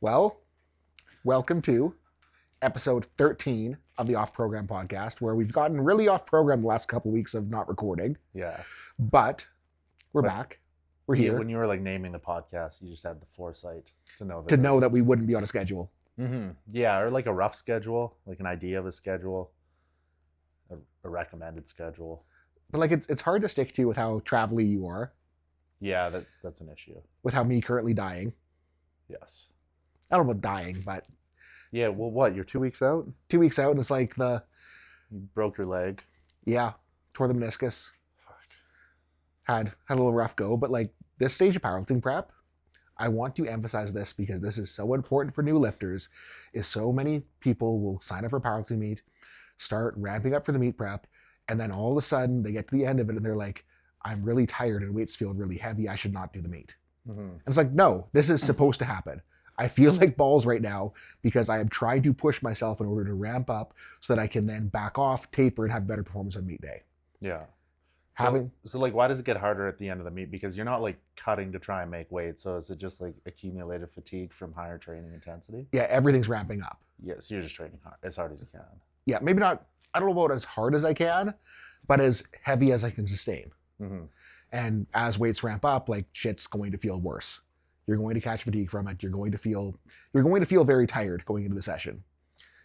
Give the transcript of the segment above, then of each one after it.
Well, welcome to episode 13 of the Off Program podcast, where we've gotten really off program the last couple weeks of not recording, Yeah. but we're But back. We're here When you were like naming the podcast, you just had the foresight to know that. to know that we wouldn't be on a schedule. Yeah, or like a rough schedule, like an idea of a schedule, a recommended schedule. But like it's hard to stick to with how travel-y you are, Yeah, that's an issue. with how me currently dying. Yes. I don't know about dying, but Yeah, well, what? You're 2 weeks out? 2 weeks out, and it's like You broke your leg. tore the meniscus. Fuck. Had a little rough go, but like this stage of powerlifting prep, I want to emphasize this because this is so important for new lifters, is so many people will sign up for powerlifting meet, start ramping up for the meet prep, and then all of a sudden they get to the end of it and they're like, I'm really tired and weights feel really heavy, I should not do the meet. And it's like, no, this is supposed to happen. I feel like balls right now because I am trying to push myself in order to ramp up so that I can then back off, taper, and have better performance on meet day. Yeah. Having So like, why does it get harder at the end of the meet? Because you're not like cutting to try and make weight. So is it just like accumulated fatigue from higher training intensity? Yeah, everything's ramping up. Yeah, so you're just training as hard as you can. Yeah, maybe not, I don't know about as hard as I can, but as heavy as I can sustain. And as weights ramp up, like shit's going to feel worse. You're going to catch fatigue from it. You're going to feel very tired going into the session.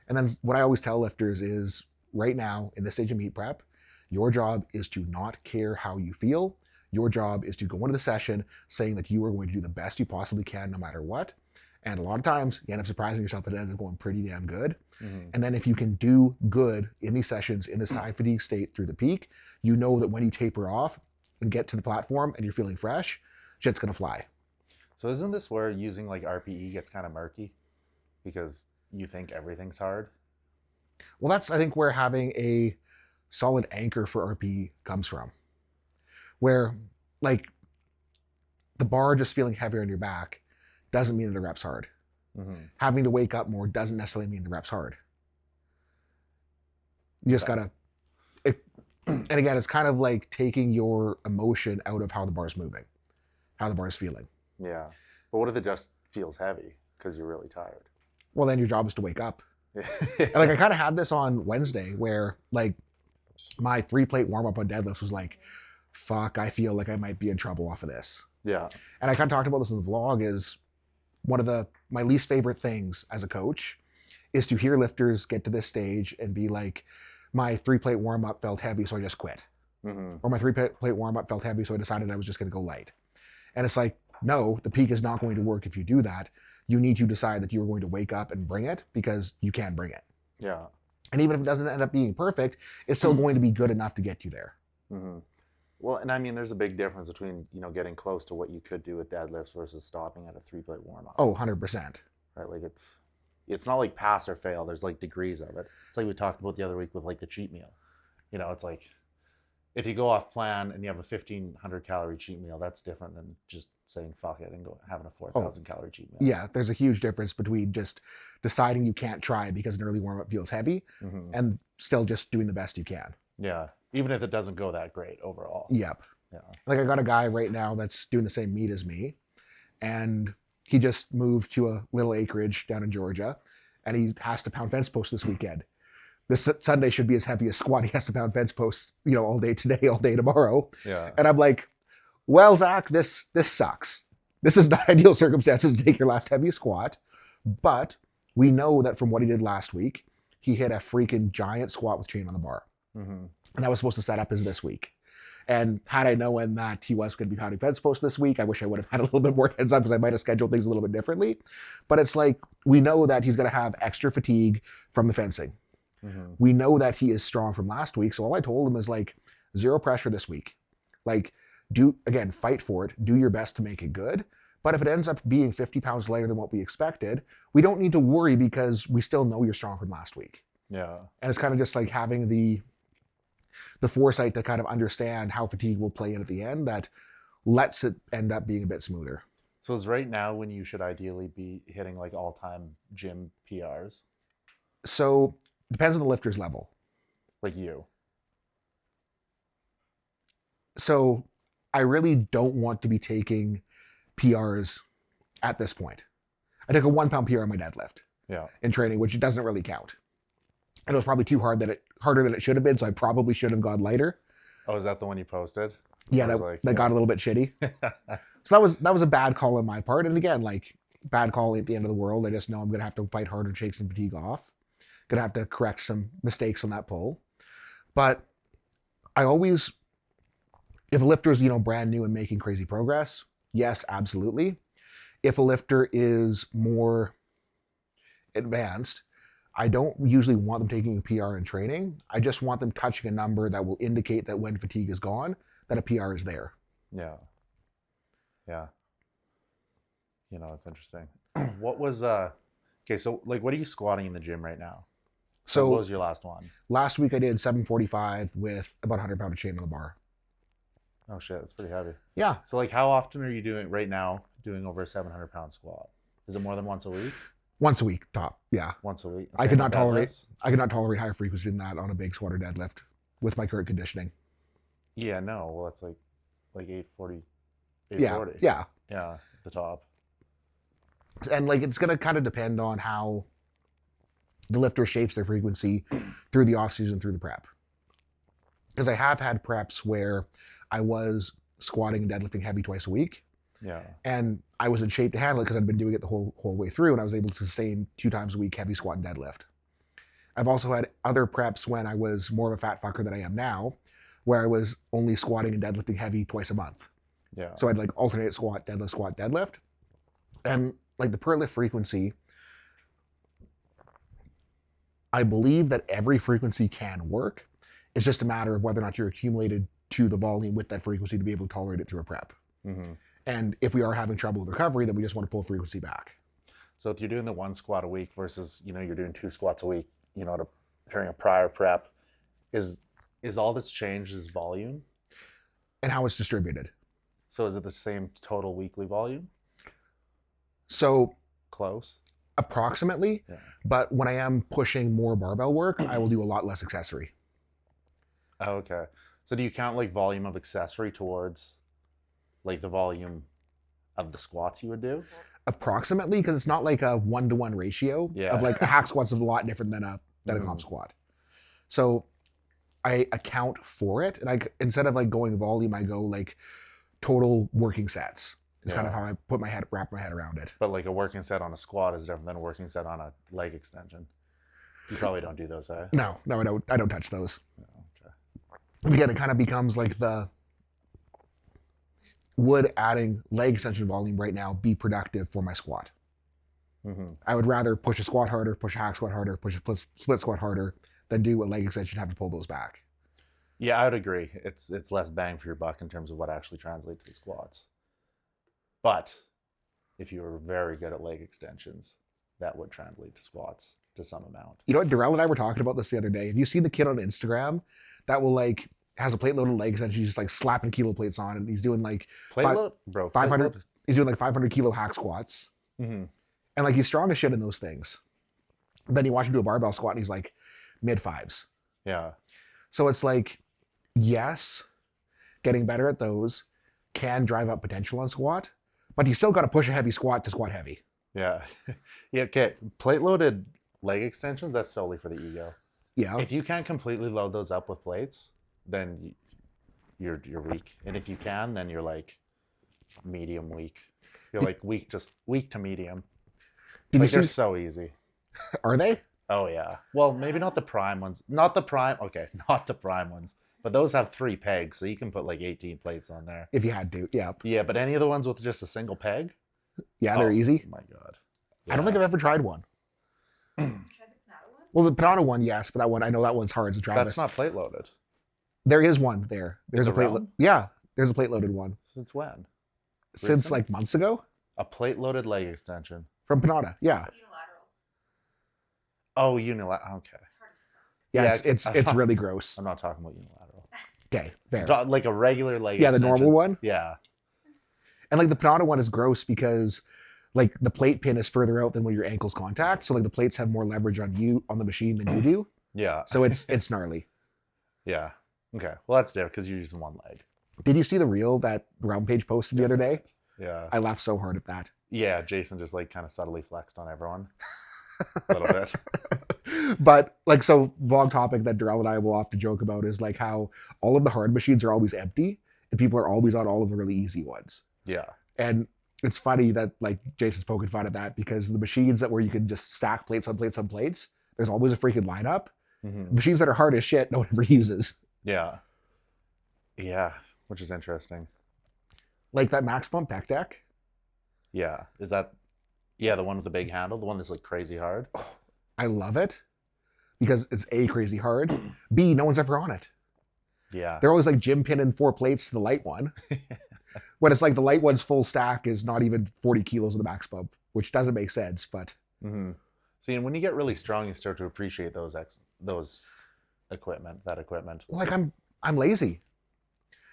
And then what I always tell lifters is right now in this stage of meet prep, your job is to not care how you feel. Your job is to go into the session saying that you are going to do the best you possibly can no matter what. And a lot of times you end up surprising yourself that it ends up going pretty damn good. And then if you can do good in these sessions in this high fatigue state through the peak, you know that when you taper off and get to the platform and you're feeling fresh, shit's gonna fly. So isn't this where using like RPE gets kind of murky? Because you think everything's hard? Well, that's, I think, where having a solid anchor for RPE comes from. Where, like, the bar just feeling heavier on your back doesn't mean that the rep's hard. Having to wake up more doesn't necessarily mean the rep's hard. You just gotta, and again, it's kind of like taking your emotion out of how the bar's moving, how the bar's feeling. Yeah. But what if it just feels heavy because you're really tired? Well, then your job is to wake up. And like I kind of had this on Wednesday where like my 3-plate warm-up on deadlifts was like, fuck, I feel like I might be in trouble off of this. Yeah. And I kind of talked about this in the vlog, is one of my least favorite things as a coach is to hear lifters get to this stage and be like, my 3-plate warm-up felt heavy, so I just quit. Or my 3-plate warm-up felt heavy, so I decided I was just going to go light. And it's like, no, the peak is not going to work if you do that. You need to decide that you are going to wake up and bring it because you can bring it. Yeah. And even if it doesn't end up being perfect, it's still going to be good enough to get you there. Well, and I mean, there's a big difference between, getting close to what you could do with deadlifts versus stopping at a 3-plate warm-up. Oh, 100%. Right? Like it's not like pass or fail. There's like degrees of it. It's like we talked about the other week with like the cheat meal. It's like if you go off plan and you have a 1,500 calorie cheat meal, that's different than just saying fuck it and go having a 4,000 calorie cheat meal. Yeah, there's a huge difference between just deciding you can't try because an early warm-up feels heavy and still just doing the best you can. Yeah, even if it doesn't go that great overall. Yep. Yeah. Like I got a guy right now that's doing the same meet as me, and he just moved to a little acreage down in Georgia, and he has to pound fence post this weekend. This Sunday should be as heavy as squat. He has to pound fence post, all day today, all day tomorrow. Yeah. And I'm like, well, Zach, this sucks. This is not ideal circumstances to take your last heavy squat, but we know that from what he did last week, he hit a freaking giant squat with chain on the bar. And that was supposed to set up as this week. And had I known that he was going to be pounding fence post this week, I wish I would have had a little bit more heads up because I might have scheduled things a little bit differently. But it's like, we know that he's going to have extra fatigue from the fencing. We know that he is strong from last week. So all I told him is like, zero pressure this week. Like, fight for it. Do your best to make it good. But if it ends up being 50 pounds lighter than what we expected, we don't need to worry because we still know you're strong from last week. Yeah. And it's kind of just like having the foresight to kind of understand how fatigue will play in at the end that lets it end up being a bit smoother. So is right now when you should ideally be hitting like all-time gym PRs? So depends on the lifter's level. Like you. So I really don't want to be taking PRs at this point. I took a 1 pound PR on my deadlift Yeah. in training, which doesn't really count. And it was probably harder than it should have been, so I probably should have gone lighter. Oh, is that the one you posted? Yeah, I was that, like, that got a little bit shitty. So that was a bad call on my part. And again, like bad call at the end of the world. I just know I'm gonna have to fight harder to shake some fatigue off. Gonna have to correct some mistakes on that pull. But I always, if a lifter is, brand new and making crazy progress, yes, absolutely. If a lifter is more advanced, I don't usually want them taking a PR in training. I just want them touching a number that will indicate that when fatigue is gone, that a PR is there. Yeah. Yeah. It's interesting. What was okay, so like what are you squatting in the gym right now? So what was your last one? last week I did 745 with about 100 pound of chain on the bar. Oh shit, that's pretty heavy. Yeah. So like how often are you doing right now doing over a 700 pound squat? Is it more than once a week? Once a week top. Yeah. Once a week. I Same could with not tolerate deadlifts? higher frequency than that on a big squat or deadlift with my current conditioning. Yeah, no. Well, that's like 840. Yeah. Yeah. Yeah, the top. And like it's gonna kind of depend on how the lifter shapes their frequency through the off season, through the prep. Because I have had preps where I was squatting and deadlifting heavy twice a week, Yeah. and I was in shape to handle it because I'd been doing it the whole way through, and I was able to sustain 2 times a week heavy squat and deadlift. I've also had other preps when I was more of a fat fucker than I am now, where I was only squatting and deadlifting heavy twice a month. Yeah. So I'd like alternate squat, deadlift. And like the per lift frequency, I believe that every frequency can work. It's just a matter of whether or not you're accumulated to the volume with that frequency to be able to tolerate it through a prep. Mm-hmm. And if we are having trouble with recovery, then we just want to pull frequency back. So if you're doing the 1 squat a week versus, you're doing 2 squats a week, during a prior prep, is all that's changed is volume? And how it's distributed. So is it the same total weekly volume? So Close? approximately, Yeah. but when I am pushing more barbell work, I will do a lot less accessory. Oh, okay. So do you count like volume of accessory towards like the volume of the squats you would do? Approximately, because it's not like a 1-to-1 ratio Yeah. of like a hack squat's a lot different than a Mhm. comp squat. So I account for it, and instead of like going volume, I go like total working sets. It's kind of Yeah. how I wrap my head around it. But like a working set on a squat is different than a working set on a leg extension. You probably don't do those, eh? No, I don't touch those. Oh, okay. And again, it kind of becomes like would adding leg extension volume right now be productive for my squat? Mm-hmm. I would rather push a squat harder, push a hack squat harder, push a split squat harder than do a leg extension and have to pull those back. Yeah, I would agree. It's less bang for your buck in terms of what actually translates to the squats. But if you were very good at leg extensions, that would translate to squats to some amount. You know what? Darrell and I were talking about this the other day. Have you seen the kid on Instagram that will like has a plate loaded leg extension? He's just like slapping kilo plates on, and he's doing like Plate Five- load, bro. 500. He's doing like 500 kilo hack squats, Mm-hmm. and like he's strong as shit in those things. Then you watch him do a barbell squat, and he's like mid fives. Yeah. So it's like, yes, getting better at those can drive up potential on squat, but you still got to push a heavy squat to squat heavy. Yeah. Yeah. Okay. Plate loaded leg extensions, that's solely for the ego. Yeah. If you can't completely load those up with plates, then you're weak. And if you can, then you're like medium weak. You're like weak to medium. Did Like you they're see? so easy. Are they? Oh yeah. Well, maybe not the prime ones. Not the prime. Okay, not the prime ones. But those have 3 pegs, so you can put like 18 plates on there. If you had to, yeah. Yeah, but any of the ones with just a single peg? Yeah, they're Oh, easy. My God. I don't think I've ever tried one. Try the Panada one? Well, the Panada one, yes, but I know that one's hard to try. That's not plate loaded. There is one there. There's In a the plate. realm? Yeah, there's a plate loaded one Since when? since Recent? like months ago A plate loaded leg extension. from Panada. Yeah, Unilateral. Oh, unilateral. Okay. It's hard as fuck. yeah, Yeah, it's really gross. I'm not talking about unilateral. Okay, fair. Like a regular leg Yeah, the extension. normal one. Yeah. And like the Panada one is gross because like the plate pin is further out than where your ankles contact, so like the plates have more leverage on the machine than you do. Yeah. So it's gnarly. Yeah. Okay. Well, that's different because you're using one leg. Did you see the reel that Realm Page posted the Yes, other I day? did. Yeah. I laughed so hard at that. Yeah, Jason just like kind of subtly flexed on everyone a little bit. But like, so vlog topic that Darrell and I will often joke about is like how all of the hard machines are always empty and people are always on all of the really easy ones. Yeah. And it's funny that like Jason's poking fun at that because the machines that where you can just stack plates on plates on plates, there's always a freaking lineup. Mhm. Machines that are hard as shit, no one ever uses. Yeah. Yeah, which is interesting. Like that max pump pec deck. Yeah. Is that, yeah, the one with the big handle, the one that's like crazy hard? I love it because it's A, crazy hard. B, no one's ever on it. Yeah. They're always like gym pinning 4 plates to the light one. When it's like the light one's full stack is not even 40 kilos of the max pump, which doesn't make sense. But Mm-hmm. See, and when you get really strong, you start to appreciate that equipment. like I'm lazy.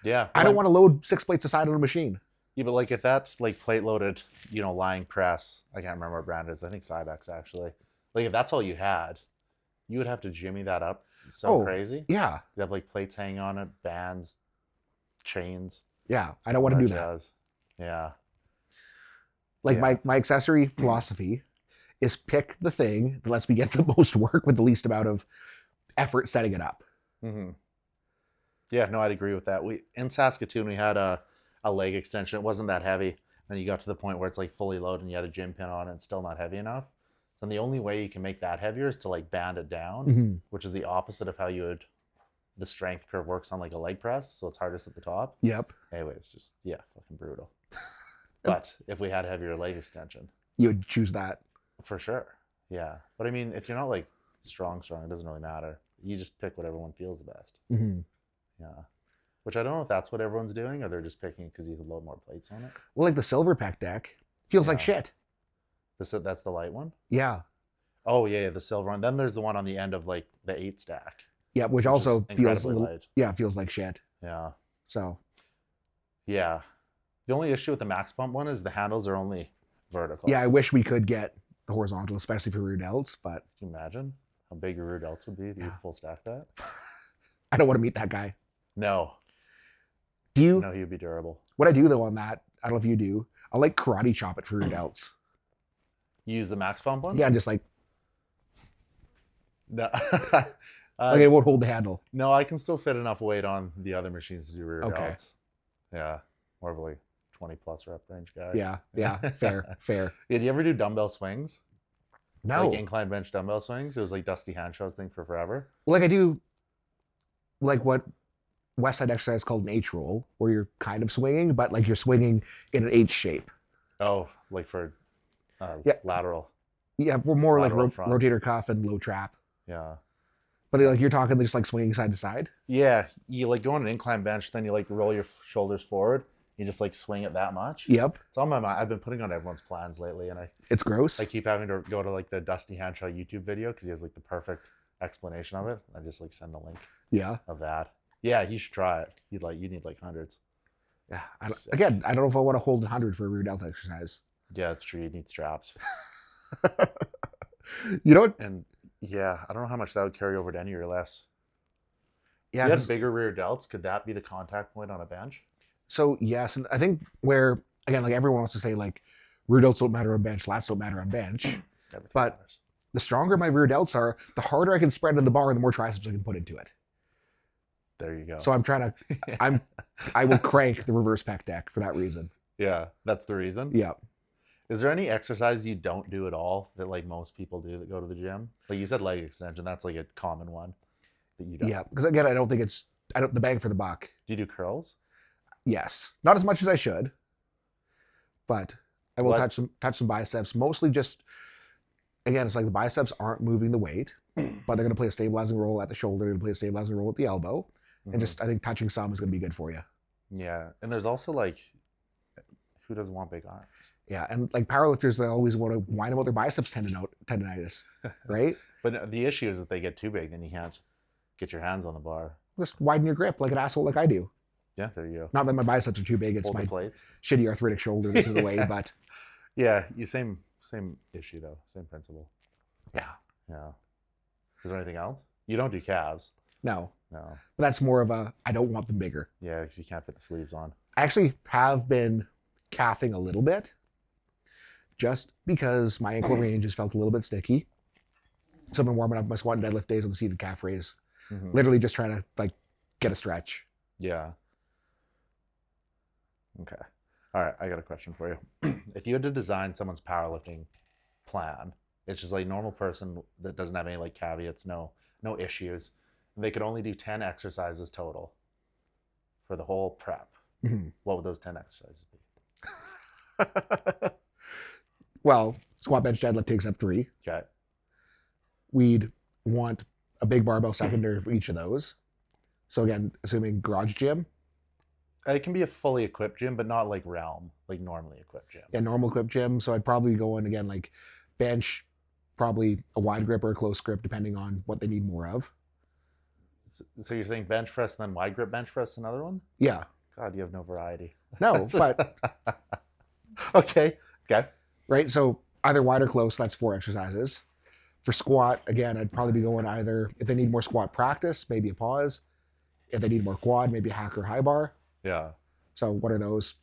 Yeah. I don't want to load 6 plates aside on a machine. Yeah, but like if that's like plate loaded, lying press, I can't remember what brand it is. I think Cybex actually. Like if that's all you had, you would have to jimmy that up so crazy. Yeah. You'd have like plates hanging on it, bands, chains. Yeah. I don't want to do that. jazz. Yeah. Like Yeah. my accessory philosophy is pick the thing that lets me get the most work with the least amount of effort setting it up. Mm-hmm. Yeah, no, I'd agree with that. In Saskatoon, we had a leg extension. It wasn't that heavy. Then you got to the point where it's like fully loaded and you had a gym pin on it and still not heavy enough. So the only way you can make that heavier is to like band it down, Mm-hmm. which is the opposite of how the strength curve works on like a leg press. So it's hardest at the top. Yep. Anyways, just, yeah, fucking brutal. But if we had heavier leg extension, You would choose that. for sure. Yeah. But I mean, if you're not like strong, it doesn't really matter. You just pick what everyone feels the best. Mm-hmm. Yeah. Which I don't know if that's what everyone's doing or they're just picking because you can load more plates on it. Well, like the silver pec deck feels like Yeah. shit. That's the light one? Yeah. Oh, yeah, the silver one. Then there's the one on the end of like the 8 stack. Yeah, which is also feels a incredibly little, light. yeah, feels like shit. Yeah. So Yeah. The only issue with the max pump one is the handles are only vertical. yeah, I wish we could get the horizontal, especially for rear delts, but Can you imagine how big your rear delts would be if you Yeah. full stack that? I don't want to meet that guy. No. Do you? No, he would be durable. What I do though on that, I don't know if you do. I like karate chop it for rear delts. You use the max pump one? Yeah, just like No. like it won't hold the handle. No, I can still fit enough weight on the other machines to do rear Okay. delts. Yeah. More of a like 20 plus rep range guy. Yeah, fair. Yeah, do you ever do dumbbell swings? No, Like incline bench dumbbell swings? It was like Dusty Handshaw's thing for forever. like I do, like what West Side exercise called an H roll, where you're kind of swinging, but like you're swinging in an H shape. Oh, like for Yeah. lateral. Yeah, for more like Lateral front. rotator cuff and low trap. Yeah. But like you're talking just like swinging side to side. Yeah. You like go on an incline bench, then you like roll your shoulders forward. You just like swing it that much. Yep, It's on my mind. I've been putting on everyone's plans lately, and it's gross. I keep having to go to like the Dusty Handshaw YouTube video because he has like the perfect explanation of it. I just like send the link Yeah, of that. Yeah, you should try it. You need like hundreds. yeah. Sick. Again, I don't know if I want to hold 100 for a rear delt exercise. Yeah, it's true. You need straps. You know what? And yeah, I don't know how much that would carry over to any or less. Yeah. If you had 'cause- bigger rear delts, could that be the contact point on a bench? So yes, and I think where again, like everyone wants to say like rear delts don't matter on bench, lats don't matter on bench. Everything But- matters. The stronger my rear delts are, the harder I can spread in the bar, the more triceps I can put into it. There you go. So I'm trying to, I will crank the reverse pec deck for that reason. yeah, that's the reason. Yeah. Is there any exercise you don't do at all that like most people do that go to the gym? Like you said, leg extension. That's like a common one that you don't. Yeah. Because again, I don't think the bang for the buck. Do you do curls? Yes. Not as much as I should, but I will What- touch some biceps. Mostly just, again, it's like the biceps aren't moving the weight, but they're going to play a stabilizing role at the shoulder. They're going to play a stabilizing role at the elbow. Mhm. And just, I think touching some is going to be good for you. Yeah, and there's also like, who doesn't want big arms? Yeah. And like powerlifters, they always want to whine about their biceps tendonitis, right? But the issue is that they get too big, then you can't get your hands on the bar. Just widen your grip like an asshole like I do. Yeah, there you go. Not that my biceps are too big. It's Hold my the plates. shitty arthritic shoulder that's in the way, but Yeah, same issue though, same principle. yeah, Yeah. Is there anything else? You don't do calves. no. No. But that's more of a, I don't want them bigger. Yeah, because you can't fit the sleeves on. I actually have been calving a little bit, just because my ankle range has felt a little bit sticky. So I've been warming up my squat and deadlift days on the seated calf raise. Mhm. Literally just trying to like get a stretch. Yeah. Okay. All right. I got a question for you. If you had to design someone's powerlifting plan, it's just like normal person that doesn't have any like caveats, no issues. And they could only do 10 exercises total for the whole prep. Mhm. What would those 10 exercises be? Well, squat, bench, deadlift takes up 3. Okay. We'd want a big barbell secondary for each of those. So again, assuming garage gym, It can be a fully equipped gym, but not like realm, like normally equipped gym. yeah, normal equipped gym. So I'd probably go in again like bench, probably a wide grip or a close grip, depending on what they need more of. So you're saying bench press, then wide grip bench press, another one? Yeah, God, you have no variety. no, but Okay. Okay. right. So either wide or close, that's 4 exercises. For squat, again, I'd probably be going either if they need more squat practice, maybe a pause. If they need more quad, maybe a hack or high bar. Yeah. So what are those?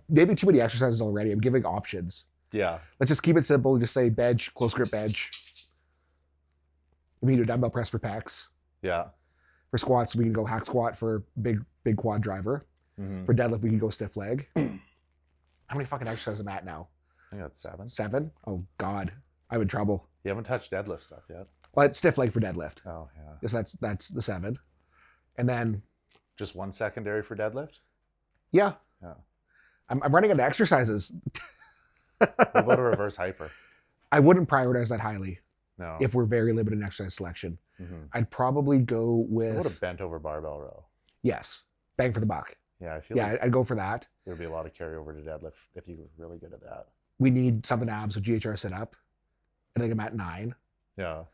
Maybe too many exercises already. I'm giving options. Yeah. Let's just keep it simple. Just say bench, close grip bench. We can do dumbbell press for pecs. Yeah. For squats, we can go hack squat for big quad driver. Mm-hmm. For deadlift, we can go stiff leg. How many fucking exercises am I at now? I think that's 7. 7? Oh God, I'm in trouble. You haven't touched deadlift stuff yet. Well, it's stiff leg for deadlift. Oh yeah. Yes, that's the 7. And then Just one secondary for deadlift? yeah, Yeah. I'm running into exercises. What about a reverse hyper? I wouldn't prioritize that highly No. if we're very limited in exercise selection. Mhm. I'd probably go What about with a bent over barbell row? yes, bang for the buck. Yeah, I feel Yeah, like I'd go for that. there'd be a lot of carryover to deadlift if you were really good at that. We need something abs with GHR sit up. I think I'm at 9. Yeah.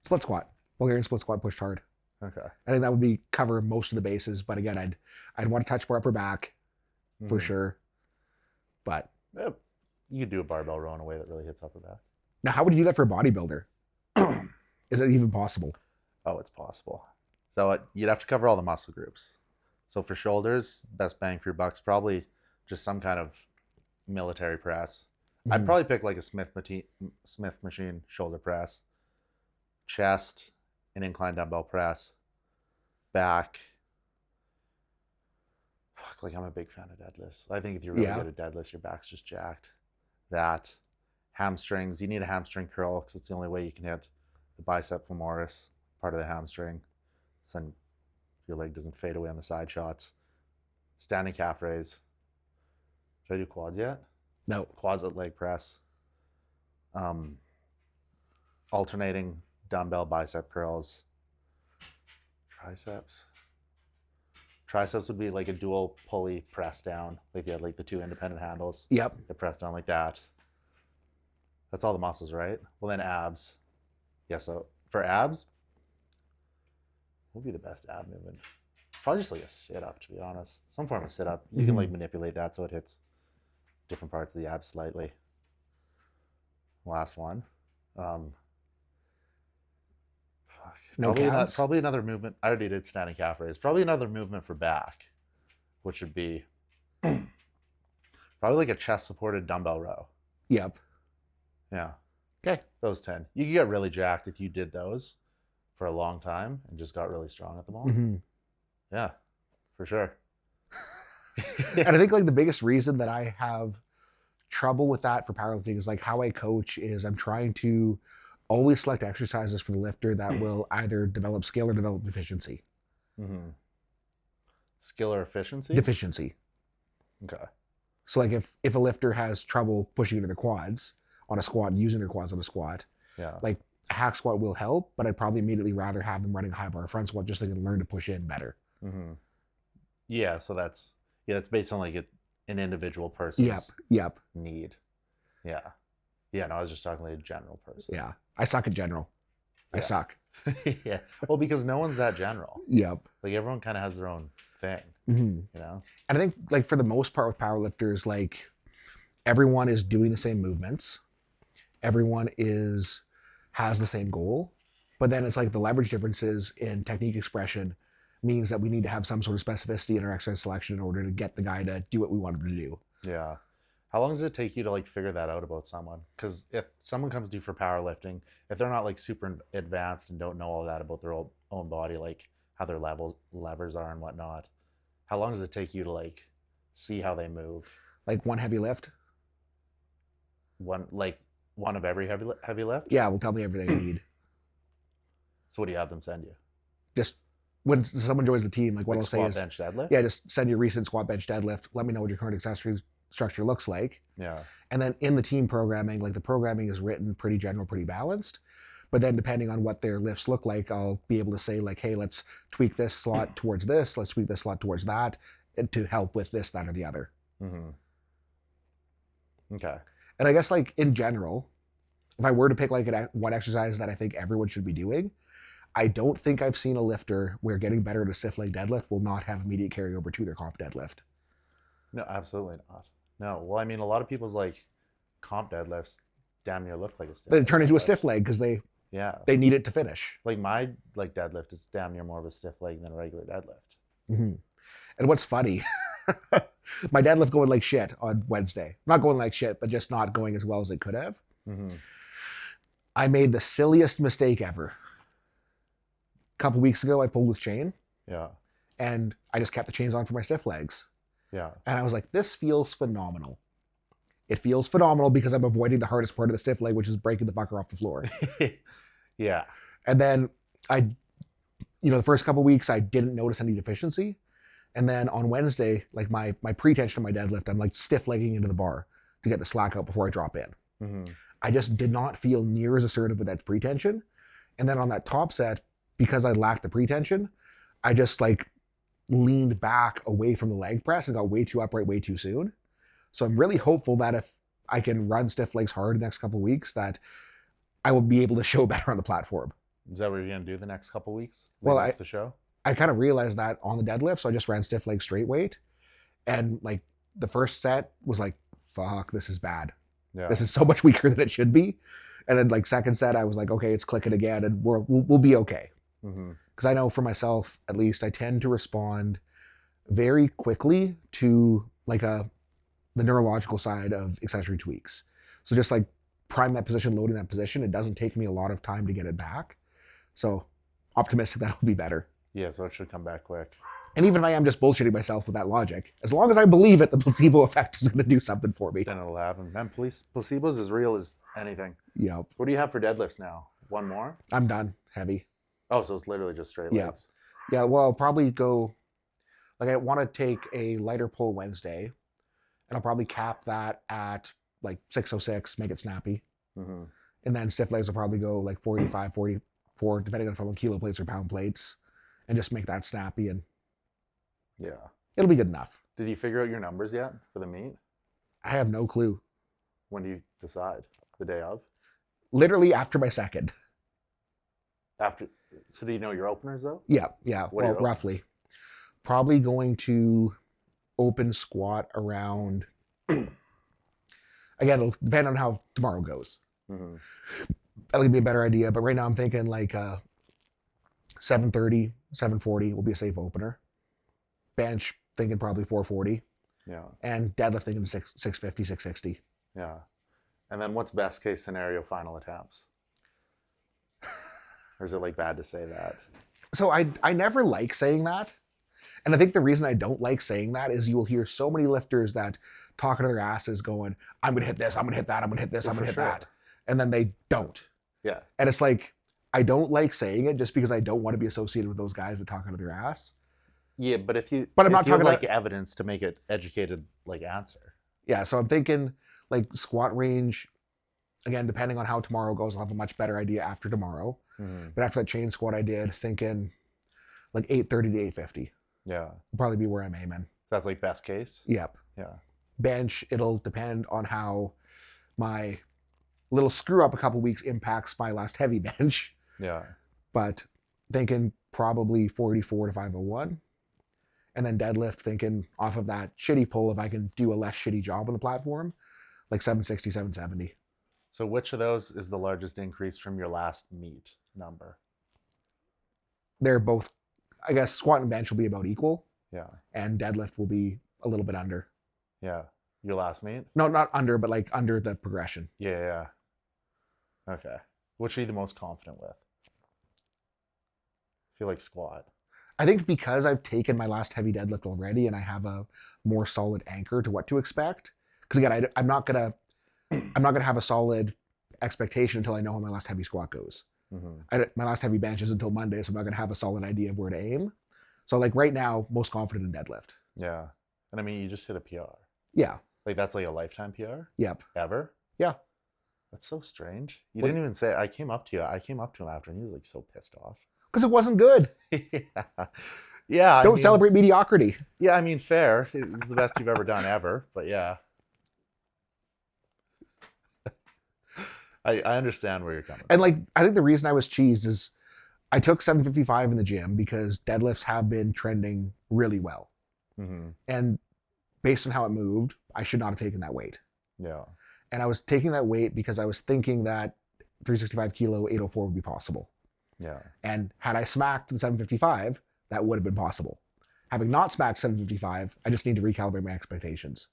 Split squat, Bulgarian split squat pushed hard. Okay. I think that would be cover most of the bases. But again, I'd want to touch more upper back for Mhm. sure. But Yeah, you could do a barbell row in a way that really hits upper back. now, how would you do that for a bodybuilder? Is it even possible? Oh, it's possible. So you'd have to cover all the muscle groups. So for shoulders, best bang for your buck's probably just some kind of military press. I'd Mhm. probably pick like a Smith machine shoulder press. Chest, an incline dumbbell press. Back. Fuck, like I'm a big fan of deadlifts. I think if you're really Yeah. good at deadlifts, your back's just jacked. That. Hamstrings, you need a hamstring curl because it's the only way you can hit the bicep femoris, part of the hamstring. So then your leg doesn't fade away on the side shots. Standing calf raise. Should I do quads yet? No. Quads at leg press. Alternating dumbbell bicep curls. Triceps. Triceps would be like a dual pulley press down. Like you had like the 2 independent handles. Yep. They press down like that. That's all the muscles, right? Well, then abs. Yeah, so for abs, what would be the best ab movement? Probably just like a sit-up, to be honest. Some form of sit-up. You can like manipulate that so it hits different parts of the abs slightly. Last one. No calves? Probably another movement. I already did standing calf raise. Probably another movement for back, which would be probably like a chest-supported dumbbell row. Yep. Yeah. Okay. Those 10. You could get really jacked if you did those for a long time and just got really strong at them all. Mm-hmm. Yeah, for sure. And I think like the biggest reason that I have trouble with that for powerlifting is like how I coach is I'm trying to always select exercises for the lifter that will either develop skill or develop deficiency. Mm-hmm. Skill or efficiency? Deficiency. Okay. So like if a lifter has trouble pushing into their quads on a squat and using their quads on a squat, Yeah. like a hack squat will help, but I'd probably immediately rather have them running a high bar front squat just so they can learn to push in better. Mm-hmm. Yeah, so that's based on like an individual person's Yep. need. Yeah. Yeah, no, I was just talking like a general person. Yeah. I suck at general. I Yeah. suck. Yeah. Well, because no one's that general. Yep. Like everyone kind of has their own thing, Mm-hmm. you know? And I think like for the most part with powerlifters, like everyone is doing the same movements. Everyone has the same goal. But then it's like the leverage differences in technique expression means that we need to have some sort of specificity in our exercise selection in order to get the guy to do what we want him to do. Yeah. How long does it take you to like figure that out about someone? Because if someone comes to you for powerlifting, if they're not like super advanced and don't know all that about their own body, like how their levers are and whatnot, how long does it take you to like see how they move? Like one heavy lift. One of every heavy lift? Yeah, will tell me everything I need. So what do you have them send you? Just when someone joins the team, like what Like I'll say squat, is, bench, deadlift? yeah, just send your recent squat, bench, deadlift. Let me know what your current accessory structure looks like. Yeah. And then in the team programming, like the programming is written pretty general, pretty balanced. But then depending on what their lifts look like, I'll be able to say like, hey, let's tweak this slot towards this. Let's tweak this slot towards that to help with this, that, or the other. Mm-hmm. Okay. And I guess like in general, if I were to pick like one exercise that I think everyone should be doing, I don't think I've seen a lifter where getting better at a stiff leg deadlift will not have immediate carryover to their comp deadlift. No, absolutely not. No. Well, I mean, a lot of people's like comp deadlifts damn near look like a stiff. They turn into a deadlift. stiff leg because they Yeah. need it to finish. Like my like deadlift is damn near more of a stiff leg than a regular deadlift. Mm-hmm. And what's funny, my deadlift going like shit on Wednesday. Not going like shit, but just not going as well as it could have. Mm-hmm. I made the silliest mistake ever. A couple weeks ago, I pulled with chain, Yeah. and I just kept the chains on for my stiff legs. Yeah. And I was like, this feels phenomenal. It feels phenomenal because I'm avoiding the hardest part of the stiff leg, which is breaking the fucker off the floor. Yeah. And then the first couple weeks, I didn't notice any deficiency. And then on Wednesday, like my pre-tension of my deadlift, I'm like stiff legging into the bar to get the slack out before I drop in. Mm-hmm. I just did not feel near as assertive with that pre-tension. And then on that top set, because I lacked the pre-tension, I just like leaned back away from the leg press and got way too upright way too soon. So I'm really hopeful that if I can run stiff legs hard the next couple of weeks, that I will be able to show better on the platform. Is that what you're gonna do the next couple weeks? Well, leading up to the show. I kind of realized that on the deadlift, so I just ran stiff leg straight weight. And like the first set was like, fuck, this is bad. Yeah. This is so much weaker than it should be. And then like second set, I was like, okay, it's clicking again and we'll be okay. Mm-hmm. Because I know for myself, at least, I tend to respond very quickly to like the neurological side of accessory tweaks. So just like prime that position, loading that position, it doesn't take me a lot of time to get it back. So optimistic that'll be better. Yeah, so it should come back quick. And even if I am just bullshitting myself with that logic, as long as I believe it, the placebo effect is going to do something for me. Then it'll happen. Man, placebo's as real as anything. Yep. What do you have for deadlifts now? One more? I'm done. Heavy. Oh, so it's literally just straight Yeah. legs. Yeah, well, I'll probably go, like I want to take a lighter pull Wednesday, and I'll probably cap that at like 606, make it snappy. Mm-hmm. And then stiff legs will probably go like 45, 44, depending on if I'm on kilo plates or pound plates, and just make that snappy, and Yeah. it'll be good enough. Did you figure out your numbers yet for the meet? I have no clue. When do you decide? The day of? Literally after my second. After. So do you know your openers though? Yeah. What are Well, your roughly. Probably going to open squat around, again, it'll depend on how tomorrow goes. Mm-hmm. That'll give me a better idea. But right now I'm thinking like 730, 740 will be a safe opener. Bench, thinking probably 440. Yeah. And deadlift thinking 650, 660. Yeah. And then what's best case scenario final attempts? Or is it like bad to say that? So I never like saying that. And I think the reason I don't like saying that is you will hear so many lifters that talking to their asses going, I'm going to hit this, I'm going to hit that, I'm going to hit this, I'm going to hit that. And then they don't. Yeah. And it's like, I don't like saying it just because I don't want to be associated with those guys that talk out of their ass. Yeah, but if you But I'm not if you have, talking like evidence to make it educated like answer. Yeah, so I'm thinking like squat range, again, depending on how tomorrow goes, I'll have a much better idea after tomorrow. Mm-hmm. But after that chain squat I did, thinking like 830 to 850 Yeah. will probably be where I'm aiming. That's like best case? Yep. Yeah. Bench, it'll depend on how my little screw up a couple weeks impacts my last heavy bench. Yeah. But thinking probably 484 to 501. And then deadlift, thinking off of that shitty pull, if I can do a less shitty job on the platform, like 760, 770. So which of those is the largest increase from your last meet number? They're both, I guess, squat and bench will be about equal, Yeah. and deadlift will be a little bit under. Yeah. Your last meet? No, not under, but like under the progression. Yeah. Okay. Which are you the most confident with? I feel like squat. I think because I've taken my last heavy deadlift already and I have a more solid anchor to what to expect. Because again, I'm not gonna have a solid expectation until I know how my last heavy squat goes. Mm-hmm. My last heavy bench is until Monday, so I'm not gonna have a solid idea of where to aim. So like right now, most confident in deadlift. Yeah. And I mean, you just hit a PR. Yeah. Like that's like a lifetime PR? Yep. Ever? Yeah. That's so strange. You What- didn't even say. I came up to him after, and he was like so pissed off. Because it wasn't good. Yeah. Don't celebrate mediocrity. Yeah, I mean, fair. It's the best you've ever done ever. But yeah, I understand where you're coming from. And like, I think the reason I was cheesed is I took 755 in the gym because deadlifts have been trending really well. Mm-hmm. And based on how it moved, I should not have taken that weight. Yeah. And I was taking that weight because I was thinking that 365 kilo 804 would be possible. Yeah. And had I smacked the 755, that would have been possible. Having not smacked 755, I just need to recalibrate my expectations.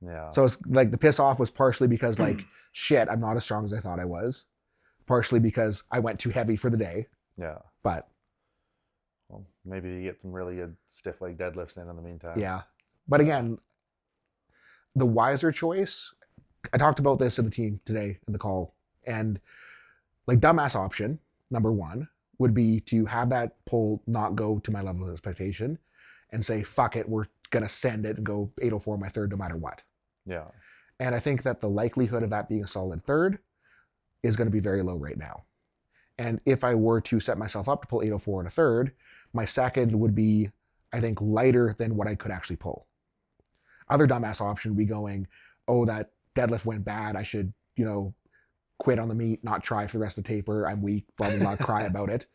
Yeah. So it's like the piss off was partially because like, shit, I'm not as strong as I thought I was. Partially because I went too heavy for the day. Yeah. But Well, maybe you get some really good stiff leg deadlifts in the meantime. yeah. But again, the wiser choice, I talked about this in the team today in the call, and like dumbass option, number one, would be to have that pull not go to my level of expectation and say, fuck it, we're going to send it and go 804 on my third no matter what. Yeah. And I think that the likelihood of that being a solid third is going to be very low right now. And if I were to set myself up to pull 804 on a third, my second would be, I think, lighter than what I could actually pull. Other dumbass option would be going, oh, that deadlift went bad. I should, quit on the meet, not try for the rest of the taper. I'm weak, blah, blah, blah, cry about it.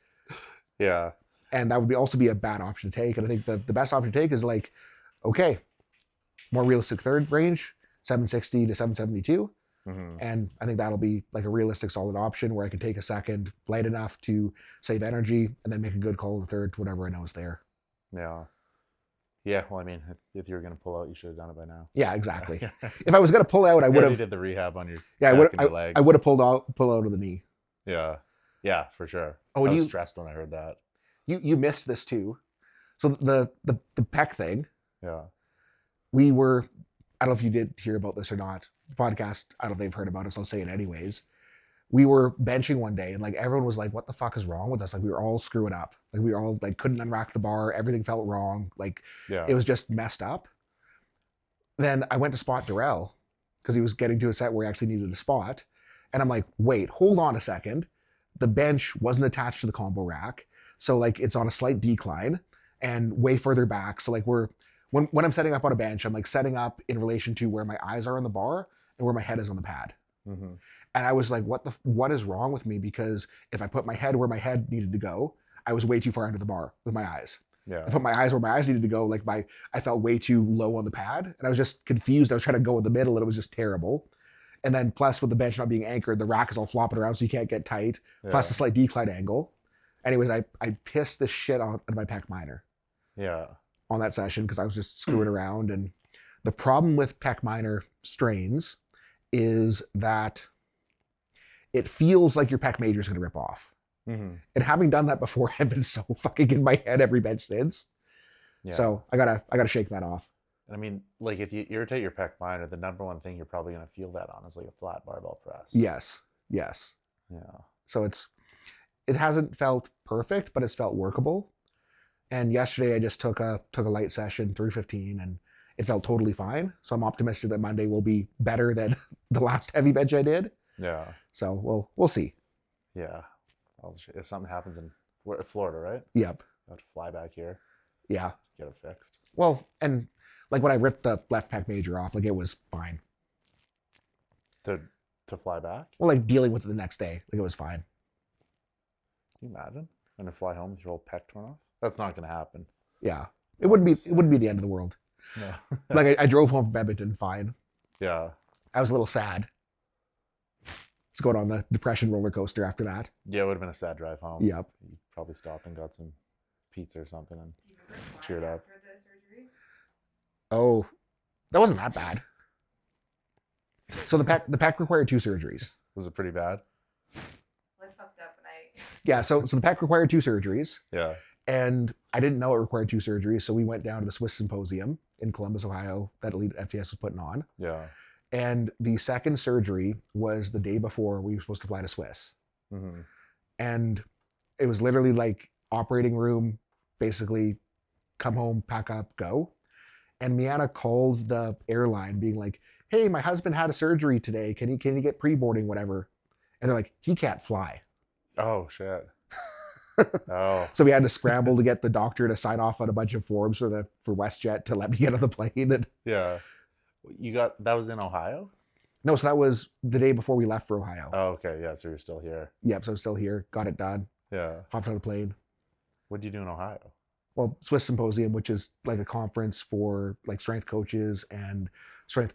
Yeah. And that would also be a bad option to take. And I think the best option to take is like, okay, more realistic third range, 760 to 772. Mm-hmm. And I think that'll be like a realistic, solid option where I can take a second light enough to save energy and then make a good call in the third to whatever I know is there. Yeah. Yeah. Well, I mean, if you were going to pull out, you should have done it by now. Yeah, exactly. If I was going to pull out, I You would already have. did the rehab on your Yeah, back and your leg. I would have pulled out of the knee. Yeah. Yeah, for sure. Oh, I and was you- stressed when I heard that. You missed this too. So the pec thing, Yeah. we were, I don't know if you did hear about this or not. The podcast, I don't know if they've heard about it, so I'll say it anyways. We were benching one day and like everyone was like, what the fuck is wrong with us? Like we were all screwing up. Like we were all like couldn't unrack the bar. Everything felt wrong. Like Yeah. it was just messed up. Then I went to spot Darrell because he was getting to a set where he actually needed a spot. And I'm like, wait, hold on a second. The bench wasn't attached to the combo rack. So like it's on a slight decline and way further back. So like when I'm setting up on a bench, I'm like setting up in relation to where my eyes are on the bar and where my head is on the pad. Mm-hmm. And I was like, what is wrong with me? Because if I put my head where my head needed to go, I was way too far under the bar with my eyes. Yeah. If I put my eyes where my eyes needed to go, like I felt way too low on the pad and I was just confused. I was trying to go in the middle and it was just terrible. And then plus with the bench not being anchored, the rack is all flopping around so you can't get tight. Plus the slight decline angle. Anyways, I pissed the shit out of my pec minor Yeah. on that session because I was just screwing around. And the problem with pec minor strains is that it feels like your pec major is going to rip off. Mm-hmm. And having done that before, I've been so fucking in my head every bench since. Yeah. So I gotta shake that off. I mean, like if you irritate your pec minor, the number one thing you're probably going to feel that on is like a flat barbell press. Yes. Yeah. So it hasn't felt perfect, but it's felt workable. And yesterday I just took a light session, 315, and it felt totally fine. So I'm optimistic that Monday will be better than the last heavy bench I did. Yeah. So we'll see. Yeah. If something happens in Florida, right? Yep. I have to fly back here, Yeah. get it fixed. Well, and like when I ripped the left pec major off, like it was fine. To fly back? Well, like dealing with it the next day, like it was fine. Can you imagine? And to fly home with your whole pec torn off? That's not going to happen. Yeah. It wouldn't be the end of the world. No. Like I drove home from Edmonton fine. Yeah. I was a little sad. It's going on the depression roller coaster after that. Yeah, it would have been a sad drive home. Yep. You probably stopped and got some pizza or something and Do you remember Cheered flying up. after the surgery? Oh, That wasn't that bad. So the pec required 2 surgeries. Was it pretty bad? Well, I fucked up and I. Yeah, so the pec required 2 surgeries, Yeah. and I didn't know it required 2 surgeries, so we went down to the Swiss Symposium in Columbus, Ohio, that ELITEFTS was putting on. Yeah. And the second surgery was the day before we were supposed to fly to Swiss. Mm-hmm. And it was literally like operating room, basically come home, pack up, go. And Miana called the airline being like, hey, my husband had a surgery today. Can he get pre-boarding, whatever? And they're like, he can't fly. Oh shit. Oh. So we had to scramble to get the doctor to sign off on a bunch of forms for WestJet to let me get on the plane. And Yeah. That was in Ohio? no, so that was the day before we left for Ohio. Oh, okay. Yeah, so you're still here. Yep, so I'm still here. Got it done. Yeah. Hopped on a plane. What do you do in Ohio? Well, Swiss Symposium, which is like a conference for like strength coaches and strength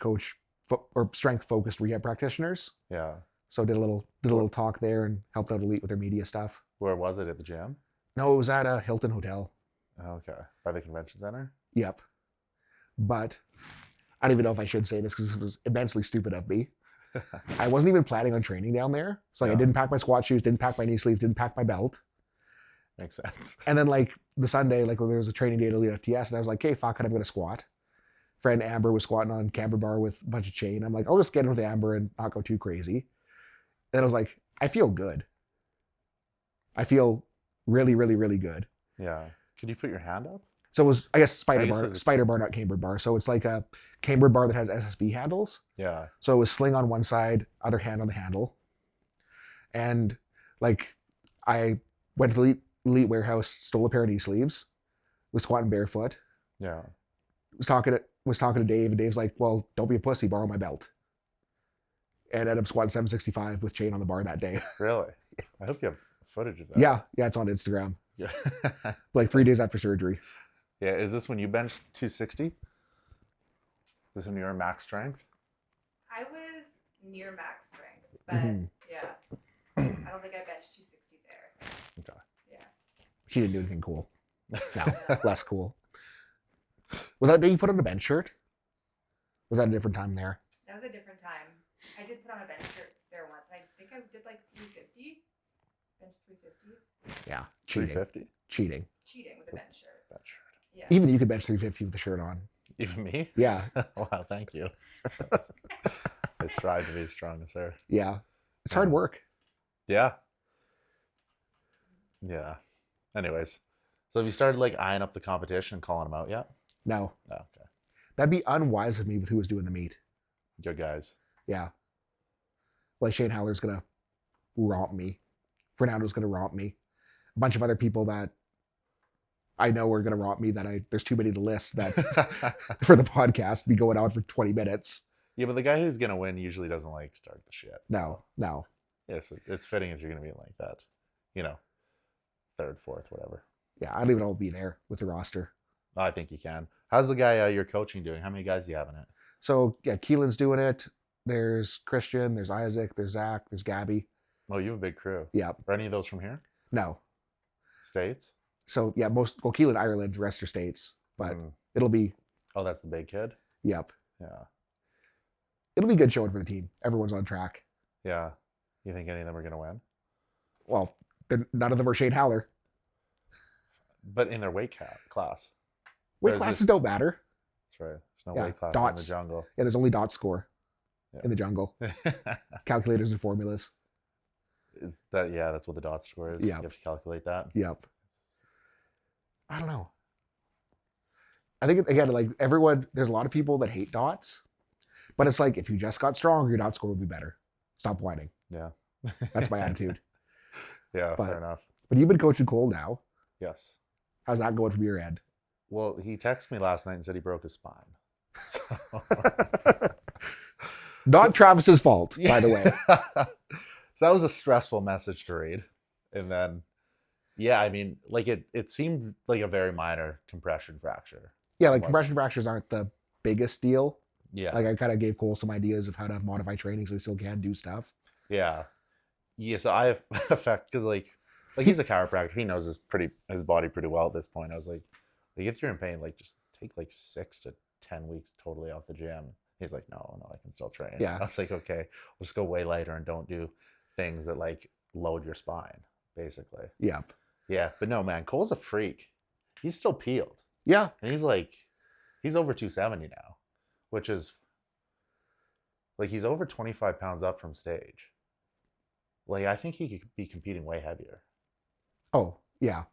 focused rehab practitioners. Yeah. So did a little talk there and helped out Elite with their media stuff. Where was it? At the gym? No, it was at a Hilton hotel. Oh, okay. By the convention center? Yep. But I don't even know if I should say this because it was immensely stupid of me. I wasn't even planning on training down there. So like, I Yeah. didn't pack my squat shoes, didn't pack my knee sleeves, didn't pack my belt. Makes sense. And then like the Sunday, like when there was a training day at Elite FTS, and I was like, okay, fuck it, I'm gonna squat. Friend Amber was squatting on camber bar with a bunch of chain. I'm like, I'll just get in with Amber and not go too crazy. And I was like, I feel good. I feel really, really, really good. Yeah. Could you put your hand up? So it was, I guess, I guess it's- spider bar, not cambered bar. So it's like a cambered bar that has SSB handles. Yeah. So it was sling on one side, other hand on the handle. And like I went to the Elite Warehouse, stole a pair of knee sleeves, was squatting barefoot, Yeah. was talking to Dave, and Dave's like, well, don't be a pussy, borrow my belt. And ended up squatting 765 with chain on the bar that day. Really? I hope you have footage of that. Yeah, it's on Instagram. Yeah. Like 3 days after surgery. Yeah. Is this when you benched 260? This when you were max strength? I was near max strength, but Mhm. yeah, I don't think I benched 260 there. Okay. Yeah. She didn't do anything cool. No, less cool. Was that day you put on a bench shirt? Was that a different time there? That was a different time. I did put on a bench shirt there once. And I think I did like 350. Bench 350. Yeah, cheating. 350? Cheating. Cheating with a bench shirt. That shirt. Yeah. Even you could bench 350 with the shirt on. Even me? Yeah, Wow, thank you. I strive to be as strong as her. yeah. It's hard work. Yeah. Yeah. Anyways, so have you started like eyeing up the competition and calling them out yet? No, Oh, okay. that'd be unwise of me with who was doing the meet. Good guys. Yeah. Like Shane Haller's gonna romp me. Fernando's gonna romp me. A bunch of other people that I know are gonna romp me that there's too many to list that for the podcast be going on for 20 minutes. Yeah, but the guy who's gonna win usually doesn't like start the shit. So. No. Yes, it's fitting if you're gonna be like that. You know, third, fourth, whatever. Yeah, I don't even know I'll be there with the roster. I think you can. How's the guy you're coaching doing? How many guys do you have in it? So yeah, Keelan's doing it. There's Christian, there's Isaac, there's Zach, there's Gabby. Oh, you have a big crew. Yep. Are any of those from here? No. States? So yeah, Keelan, Ireland, the rest are states. But Mm. it'll be, Oh, that's the big kid? yep. Yeah. It'll be good showing for the team. Everyone's on track. Yeah. You think any of them are gonna win? Well, none of them are Shane Haller. But in their weight class. Weight There's classes this- don't matter. That's right. There's no Yeah, weight class dots. in the jungle. Yeah, there's only dot score Yeah. in the jungle. Calculators and formulas. Is that that's what the dot score is? Yeah. You have to calculate that. Yep. I don't know. I think again, like everyone, there's a lot of people that hate dots, but it's like if you just got stronger, your dot score would be better. Stop whining. Yeah. That's my attitude. Yeah, But- fair enough. But you've been coaching Cole now. Yes. How's that going from your end? Well, he texted me last night and said he broke his spine. So, Not Travis's fault, by the way. So that was a stressful message to read. And then, yeah, I mean, like it seemed like a very minor compression fracture. Yeah, like What? compression fractures aren't the biggest deal. Yeah. Like I kind of gave Cole some ideas of how to modify training so he still can do stuff. Yeah. Yeah. So I have effect because like he's a chiropractor. He knows his body pretty well at this point. I was like if you're in pain, like just take like 6 to 10 weeks totally off the gym. He's like, no, I can still train. Yeah. I was like, okay, we'll just go way lighter and don't do things that like load your spine, basically. Yep. Yeah, but no, man, Cole's a freak. He's still peeled. Yeah. And he's over 270 now, which is like he's over 25 pounds up from stage. Like, I think he could be competing way heavier. Oh, yeah.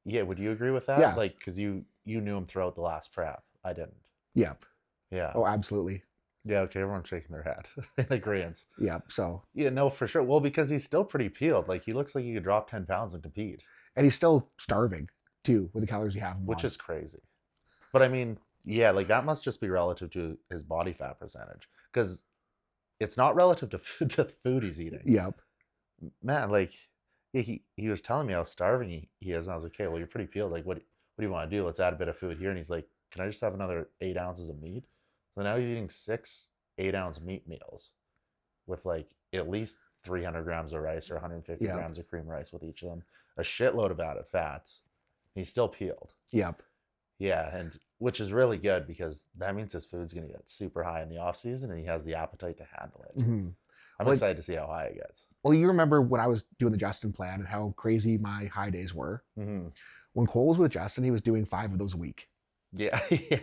Yeah, would you agree with that? Yeah. Like, because you knew him throughout the last prep. I didn't. Yep. Yeah. Oh, absolutely. Yeah, okay, everyone's shaking their head in agreement. Yep. So, Yeah, no, for sure. Well, because he's still pretty peeled. Like, he looks like he could drop 10 pounds and compete. and he's still starving too with the calories you have him Which on. is crazy. But I mean, yeah, like that must just be relative to his body fat percentage. Because it's not relative to food he's eating. Yep. Man, like, he was telling me how starving he is. And I was like, okay, well, you're pretty peeled. Like, what do you want to do? Let's add a bit of food here. And he's like, can I just have another 8 ounces of meat? So now he's eating 6 8-ounce meat meals with like at least 300 grams of rice or 150 Yeah. grams of cream rice with each of them. A shitload of added fats. He's still peeled. Yep. Yeah, and which is really good because that means his food's going to get super high in the off season and he has the appetite to handle it. Mhm. I'm Well, excited to see how high it gets. Well, you remember when I was doing the Justin plan and how crazy my high days were. Mm-hmm. When Cole was with Justin, he was doing 5 of those a week. Yeah, yeah.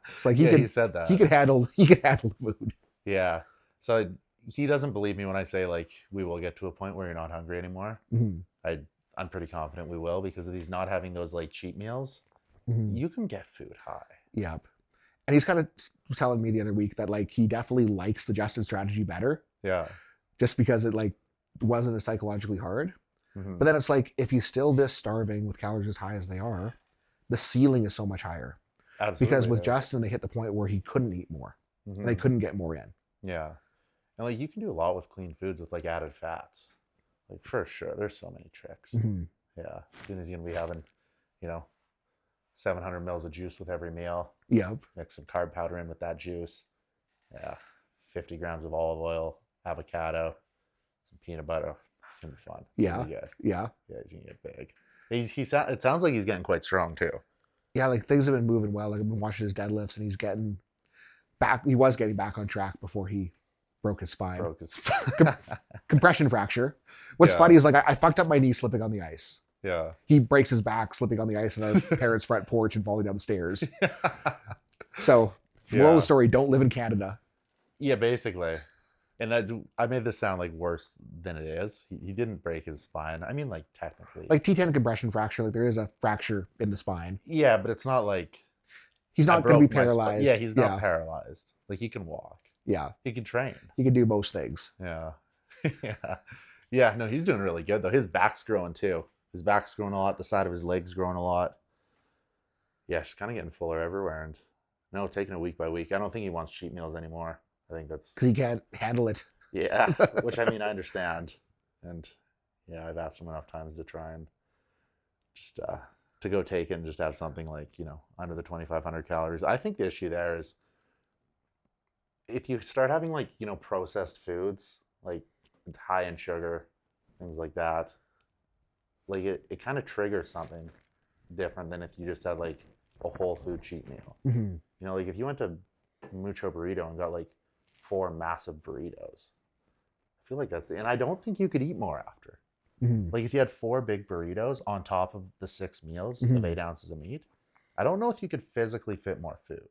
It's like He said that. he could handle the food. Yeah. So he doesn't believe me when I say like we will get to a point where you're not hungry anymore. Mhm. I'm pretty confident we will because of he's not having those like cheat meals. Mhm. You can get food high. Yep. And he's kind of telling me the other week that like he definitely likes the Justin strategy better, Yeah. just because it like wasn't as psychologically hard. Mhm. But then it's like if he's still this starving with calories as high as they are, the ceiling is so much higher. Absolutely. Because with it is. Justin, they hit the point where he couldn't eat more. Mhm. And they couldn't get more in. Yeah. And like you can do a lot with clean foods with like added fats. Like for sure. There's so many tricks. Mhm. Yeah. Soon as you're gonna be having, 700 mils of juice with every meal. Yep. Mix some carb powder in with that juice. Yeah. 50 grams of olive oil, avocado, some peanut butter. It's gonna be fun. It's gonna be good. Yeah. Yeah, he's gonna get big. It sounds like he's getting quite strong too. Yeah, like things have been moving well. Like I've been watching his deadlifts and he's getting back. He was getting back on track before he broke his spine. Broke his Compression fracture. What's Yeah. funny is like I fucked up my knee slipping on the ice. Yeah. He breaks his back slipping on the ice on a parents' front porch and falling down the stairs. So, moral of the story: don't live in Canada. Yeah, basically. And I made this sound like worse than it is. He didn't break his spine. I mean, like technically. Like T10 compression fracture, like there is a fracture in the spine. Yeah, but it's not like He's I not going to be broke my paralyzed. Yeah, he's not Yeah. paralyzed. Like he can walk. Yeah, He can train. he can do most things. Yeah. Yeah. Yeah, no, he's doing really good though. His back's growing too. His back's growing a lot. The side of his leg's growing a lot. Yeah, she's kind of getting fuller everywhere. And no, taking it week by week. I don't think he wants cheat meals anymore. I think that's Because he can't handle it. yeah. Which I mean, I understand. And yeah, I've asked him enough times to try and just to go take it and just have something like under the 2,500 calories. I think the issue there is if you start having like processed foods like high in sugar, things like that, like it kind of triggers something different than if you just had like a whole food cheat meal. hmm Like if you went to Mucho Burrito and got like 4 massive burritos, I feel like and I don't think you could eat more after. hmm Like if you had 4 big burritos on top of the 6 meals Mhm. of 8 ounces of meat, I don't know if you could physically fit more food.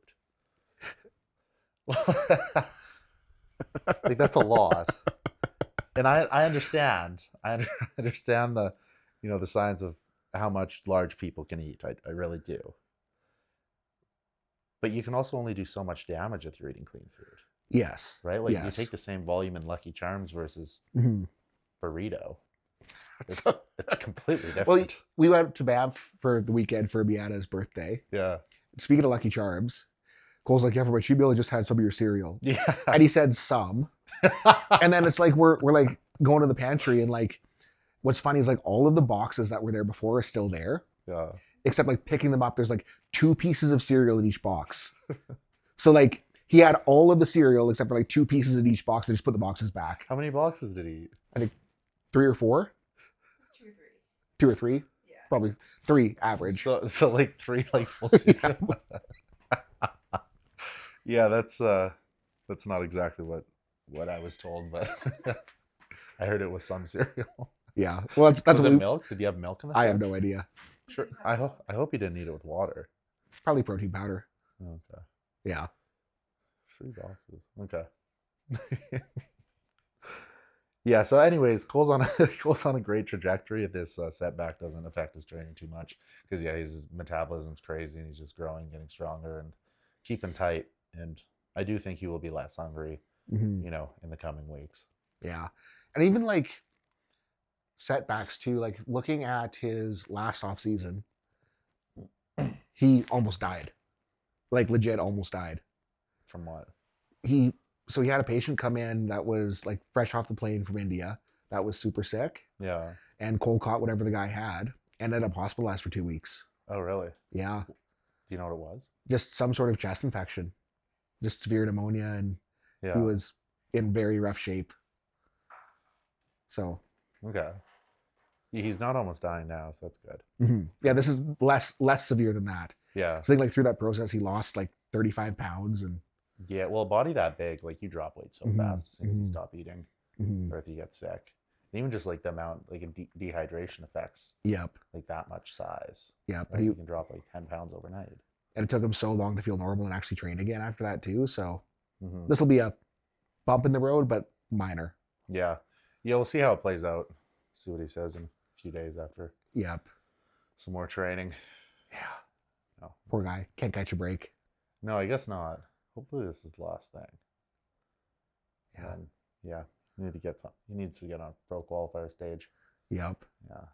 Like that's a lot. And I understand. I understand the the science of how much large people can eat. I really do. But you can also only do so much damage if you're eating clean food, Yes. right? Like you Yes. take the same volume in Lucky Charms versus hmm burrito. It's So- it's completely different. Well, we went to Banff for the weekend for Beata's birthday. yeah. Speaking of Lucky Charms, Cole's like, yeah, for my cheat meal, I just had some of your cereal. Yeah. And he said some. And then it's like we're like going to the pantry and like what's funny is like all of the boxes that were there before are still there. Yeah. Except like picking them up, there's like 2 pieces of cereal in each box. So like he had all of the cereal except for like 2 pieces in each box and just put the boxes back. How many boxes did he eat? 3 or 4? 2 or 3. 2 or 3? Yeah. Probably 3 average. So like 3 like full cereal. Yeah, that's not exactly what I was told, but I heard it was some cereal. Yeah. Well, that's Was what it we, milk? Did you have milk in the I have fridge? no idea. Sure. I hope you didn't eat it with water. Probably protein powder. Okay. Yeah. 3 boxes. Okay. Yeah. So, anyways, Cole's on Cole's on a great trajectory. If this setback doesn't affect his training too much, because yeah, his metabolism's crazy and he's just growing, getting stronger, and keeping tight. And I do think he will be less hungry, Hmm. in the coming weeks. Yeah. And even like setbacks too, like looking at his last off season, he almost died. Like legit almost died. From what? He so he had a patient come in that was like fresh off the plane from India that was super sick, Yeah. and Cole caught whatever the guy had, ended up hospitalized for 2 weeks. Oh, really? Yeah. Do you know what it was? Just some sort of chest infection, just severe pneumonia, and Yeah. he was in very rough shape. So Okay. He's not almost dying now, so that's good. yeah, this is less severe than that. Yeah. So I think like through that process, he lost like 35 pounds, and Yeah. Well, a body that big, like you drop weight so Mhm, fast as soon as you mhm. stop eating, mhm. or if you get sick. And even just like the amount, like dehydration affects Yep, like that much size. yeah. But Right? he You can drop like 10 pounds overnight. and it took him so long to feel normal and actually train again after that too. So Hmm. this will be a bump in the road, but minor. Yeah. Yeah. We'll see how it plays out. See what he says in a few days after Yep. some more training. Yeah. No. Poor guy can't catch a break. No, I guess not. Hopefully this is the last thing. Yeah. And yeah, he needs to get on pro qualifier stage. Yep. Yeah.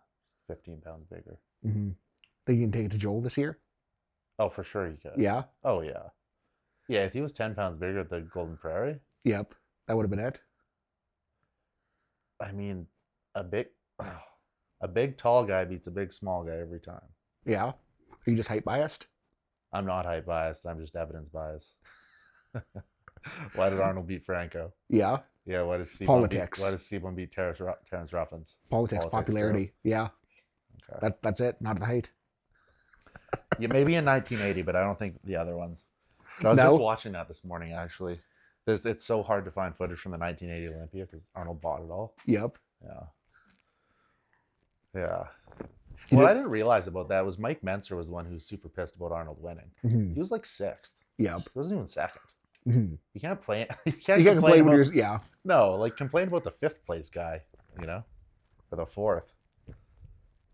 15 pounds bigger. Mm-hmm. Think you can take it to Joel this year? Oh, for sure you could. Yeah. Oh yeah. Yeah, if he was 10 pounds bigger at the Golden Prairie, Yep. That would have been it. I mean, a big tall guy beats a big small guy every time. Yeah. Are you just height biased? I'm not height biased. I'm just evidence biased. Why did Arnold beat Franco? Yeah. Yeah. Why does Politics. Sebum beat Terrence Ruffins? Politics, popularity. too. Yeah. Okay. That's it. Not the height. Yeah, maybe in 1980, but I don't think the other ones. I was No. just watching that this morning, actually. It's so hard to find footage from the 1980 Olympia because Arnold bought it all. Yep. Yeah. Yeah. He What did- I didn't realize about that was Mike Mentzer was the one who was super pissed about Arnold winning. Mhm. He was like sixth. Yep. He wasn't even second. Mhm. You can't play. You can't complain complain when about, you're yeah. No, like complain about the fifth place guy, or the fourth,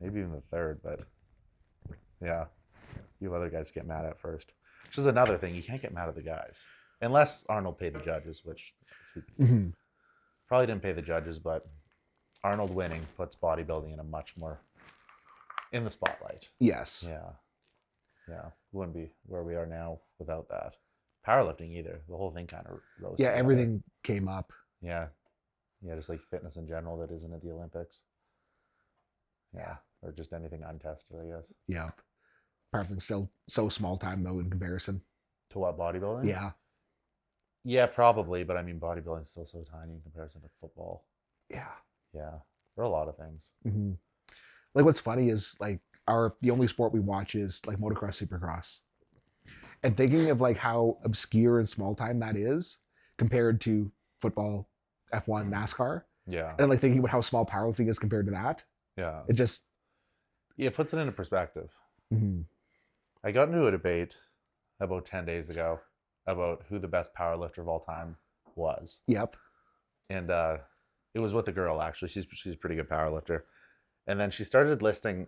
maybe even the third. But yeah, you other guys get mad at first, which is another thing. You can't get mad at the guys unless Arnold paid the judges, which Mhm. probably didn't pay the judges. But Arnold winning puts bodybuilding in a much more in the spotlight. Yes. Yeah, we wouldn't be where we are now without that. Powerlifting either. The whole thing kind of rose. Yeah. together. Everything came up. Yeah, just like fitness in general that isn't at the Olympics. Yeah, or just anything untested, I guess. Yep. Probably still so small time though in comparison. To what, bodybuilding? Yeah. Yeah, probably, but I mean bodybuilding's still so tiny in comparison to football. Yeah. Yeah, there are a lot of things. Mm-hmm. Like what's funny is like the only sport we watch is like motocross, supercross, and thinking of like how obscure and small time that is compared to football, F1, NASCAR, Yeah, and like thinking about how small powerlifting is compared to that, yeah. it just It puts it into perspective. mhm. I got into a debate about 10 days ago about who the best powerlifter of all time was. Yep. And it was with a girl, actually. She's a pretty good powerlifter. And then she started listing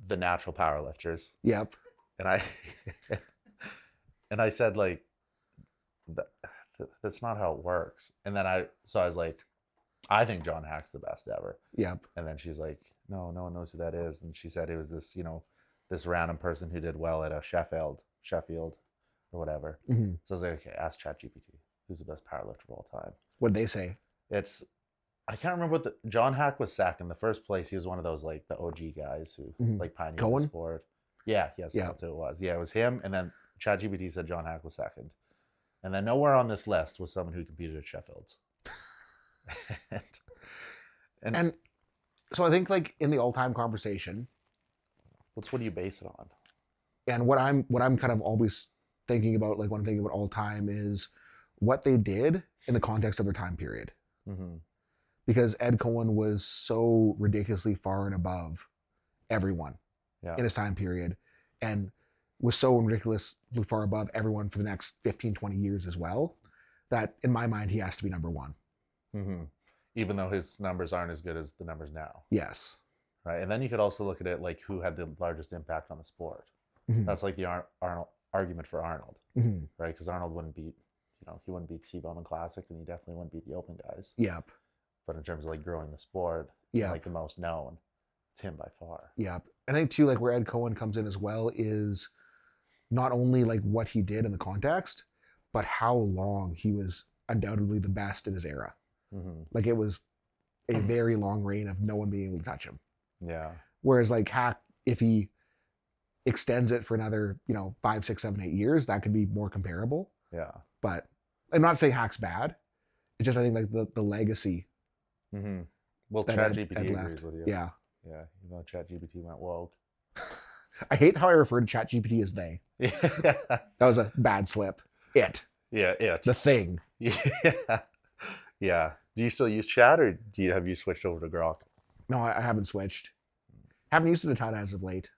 the natural powerlifters. Yep. And I and I said, like, that's not how it works. And then I was like, I think John Hack's the best ever. Yep. And then she's like, no one knows who that is. And she said it was this, this random person who did well at a Sheffield or whatever. Mm-hmm. So I was like, okay, ask ChatGPT, who's the best powerlifter of all time? What'd they say? I can't remember John Hack was second. The first place, he was one of those like the OG guys who Mhm. like pioneered Cohen? the sport. Yeah, yes, Yeah. that's who it was. Yeah, it was him. And then ChatGPT said John Hack was second. And then nowhere on this list was someone who competed at Sheffield's. And so I think like in the all-time conversation, what do you base it on? and what I'm kind of always thinking about, like, what I'm thinking about all the time is what they did in the context of their time period. Mm-hmm. Because Ed Cohen was so ridiculously far and above everyone Yeah. in his time period, and was so ridiculously far above everyone for the next 15, 20 years as well, that in my mind, he has to be number one. Mm-hmm. Even though his numbers aren't as good as the numbers now. Yes. Right. And then you could also look at it like who had the largest impact on the sport. Mhm. That's like the Arnold argument for Arnold, Mhm. right? Because Arnold wouldn't beat, he wouldn't beat Seabum in Classic, and he definitely wouldn't beat the Open guys. Yep. But in terms of like growing the sport, Yep. like the most known, it's him by far. Yep. I think too, like where Ed Cohen comes in as well is not only like what he did in the context, but how long he was undoubtedly the best in his era. Mm-hmm. Like it was a very long reign of no one being able to touch him. Yeah. Whereas like Hack, if he extends it for another, 5, 6, 7, 8 years, that could be more comparable. Yeah. But I'm not saying Hack's bad. It's just I think like the legacy. Mm-hmm. Well, that Ed ChatGPT left. agrees with you. Yeah. Yeah. Even though ChatGPT went woke. I hate how I refer to ChatGPT as they. Yeah. That was a bad slip. It. Yeah. The thing. Yeah. Yeah. Do you still use Chat, or have you switched over to Grok? No, I haven't switched. Haven't used it a ton as of late.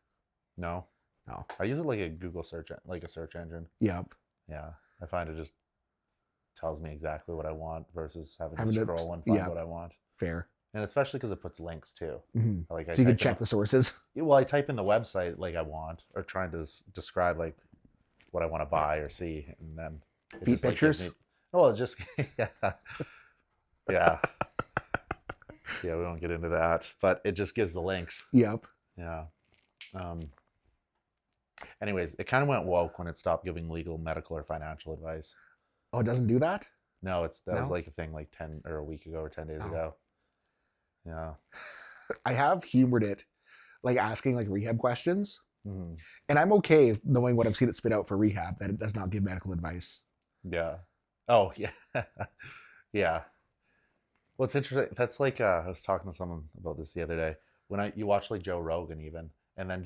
No. No. I use it like a Google search, like a search engine. Yep. Yeah. I find it just tells me exactly what I want versus having Having to to- scroll and find yeah. what I want. Fair. And especially because it puts links too. Mm-hmm. Like So you can check the sources. Well, I type in the website like I want, or trying to describe like what I want to buy or see, and then it Feet just, like, gives pictures? well, it just yeah, yeah, yeah. We won't get into that, but it just gives the links. Yep. Yeah. Anyways, it kind of went woke when it stopped giving legal, medical, or financial advice. Oh, it doesn't do that? No, that was No? like a thing like 10 or a week ago or 10 days Oh. ago. Yeah. I have humored it, like asking like rehab questions. Mm-hmm. And I'm okay knowing what I've seen it spit out for rehab, that it does not give medical advice. Yeah. Oh, yeah. Yeah. Well, it's interesting. That's like I was talking to someone about this the other day. When you watch like Joe Rogan even, and then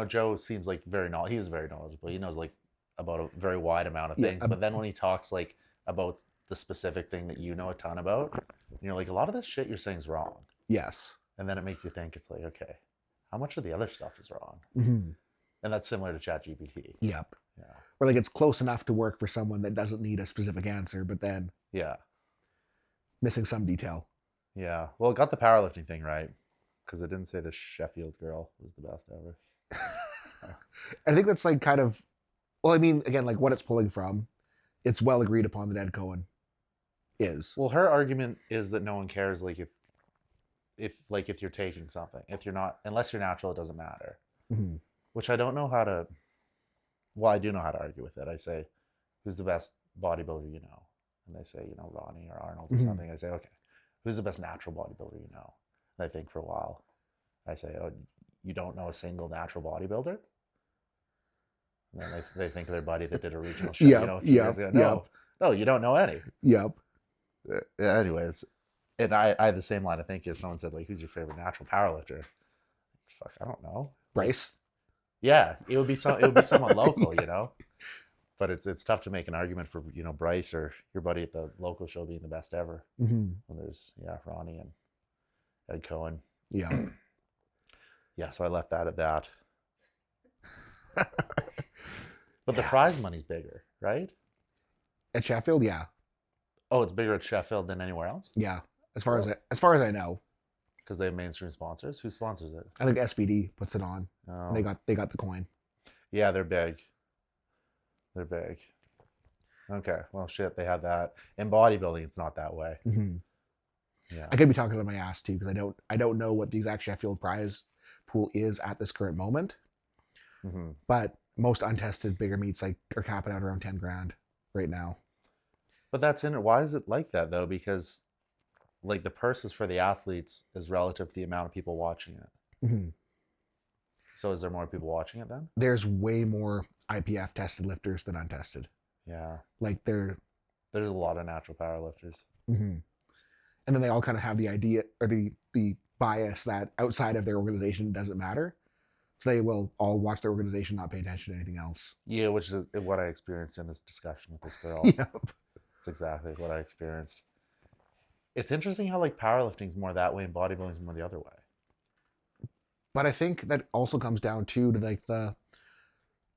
Joe seems like he's very knowledgeable. He knows like about a very wide amount of Yeah, things. But then when he talks like about the specific thing that you know a ton about, you're like, a lot of this shit you're saying is wrong. Yes. And then it makes you think, it's like, okay, how much of the other stuff is wrong? Mm-hmm. And that's similar to ChatGPT. Yep. Yeah. Or like it's close enough to work for someone that doesn't need a specific answer, but then Yeah. missing some detail. Yeah. Well, it got the powerlifting thing right, because it didn't say the Sheffield girl was the best ever. I think that's like kind of, well, I mean, again, like what it's pulling from, it's well agreed upon that Ed Cohen is. Well, her argument is that no one cares, like if you're taking something, if you're not, unless you're natural, it doesn't matter. Mm-hmm. Which I don't know how to. Well, I do know how to argue with it. I say, who's the best bodybuilder you know? And they say, Ronnie or Arnold or Mhm. something. I say, okay, who's the best natural bodybuilder you know? And I think for a while, I say, oh, you don't know a single natural bodybuilder? And then they think of their buddy that did a regional show, a few years ago. No, you don't know any. Yep. Anyways, and I had the same line of thinking as someone said, like, who's your favorite natural powerlifter? Fuck, I don't know. Bryce. Yeah, it would be someone local, But it's tough to make an argument for Bryce or your buddy at the local show being the best ever. Mm-hmm. When there's Ronnie and Ed Cohen. Yeah. Yeah, so I left that at that. But the Yeah. prize money's bigger, right? At Sheffield, yeah. Oh, it's bigger at Sheffield than anywhere else Yeah. As far as I know. because they have mainstream sponsors. Who sponsors it? I think SBD puts it on. Oh. And they got the coin. Yeah, they're big. They're big. Okay, well, shit, they have that. In bodybuilding, it's not that way. Mm-hmm. Yeah. I could be talking to my ass too, because I don't know what the exact Sheffield prize pool is at this current moment. Mm-hmm. But most untested bigger meets are capping out around 10 grand right now. But that's in it. Why is it like that though? Because like the purses for the athletes is relative to the amount of people watching it. Mm-hmm. So is there more people watching it then? There's way more IPF tested lifters than untested. Yeah. Like There's a lot of natural powerlifters. Mm-hmm. And then they all kind of have the idea or the bias that outside of their organization it doesn't matter. So they will all watch their organization, not pay attention to anything else. Yeah, which is what I experienced in this discussion with this girl. Yeah. It's exactly what I experienced. It's interesting how like powerlifting's more that way and bodybuilding's more the other way. But I think that also comes down to like what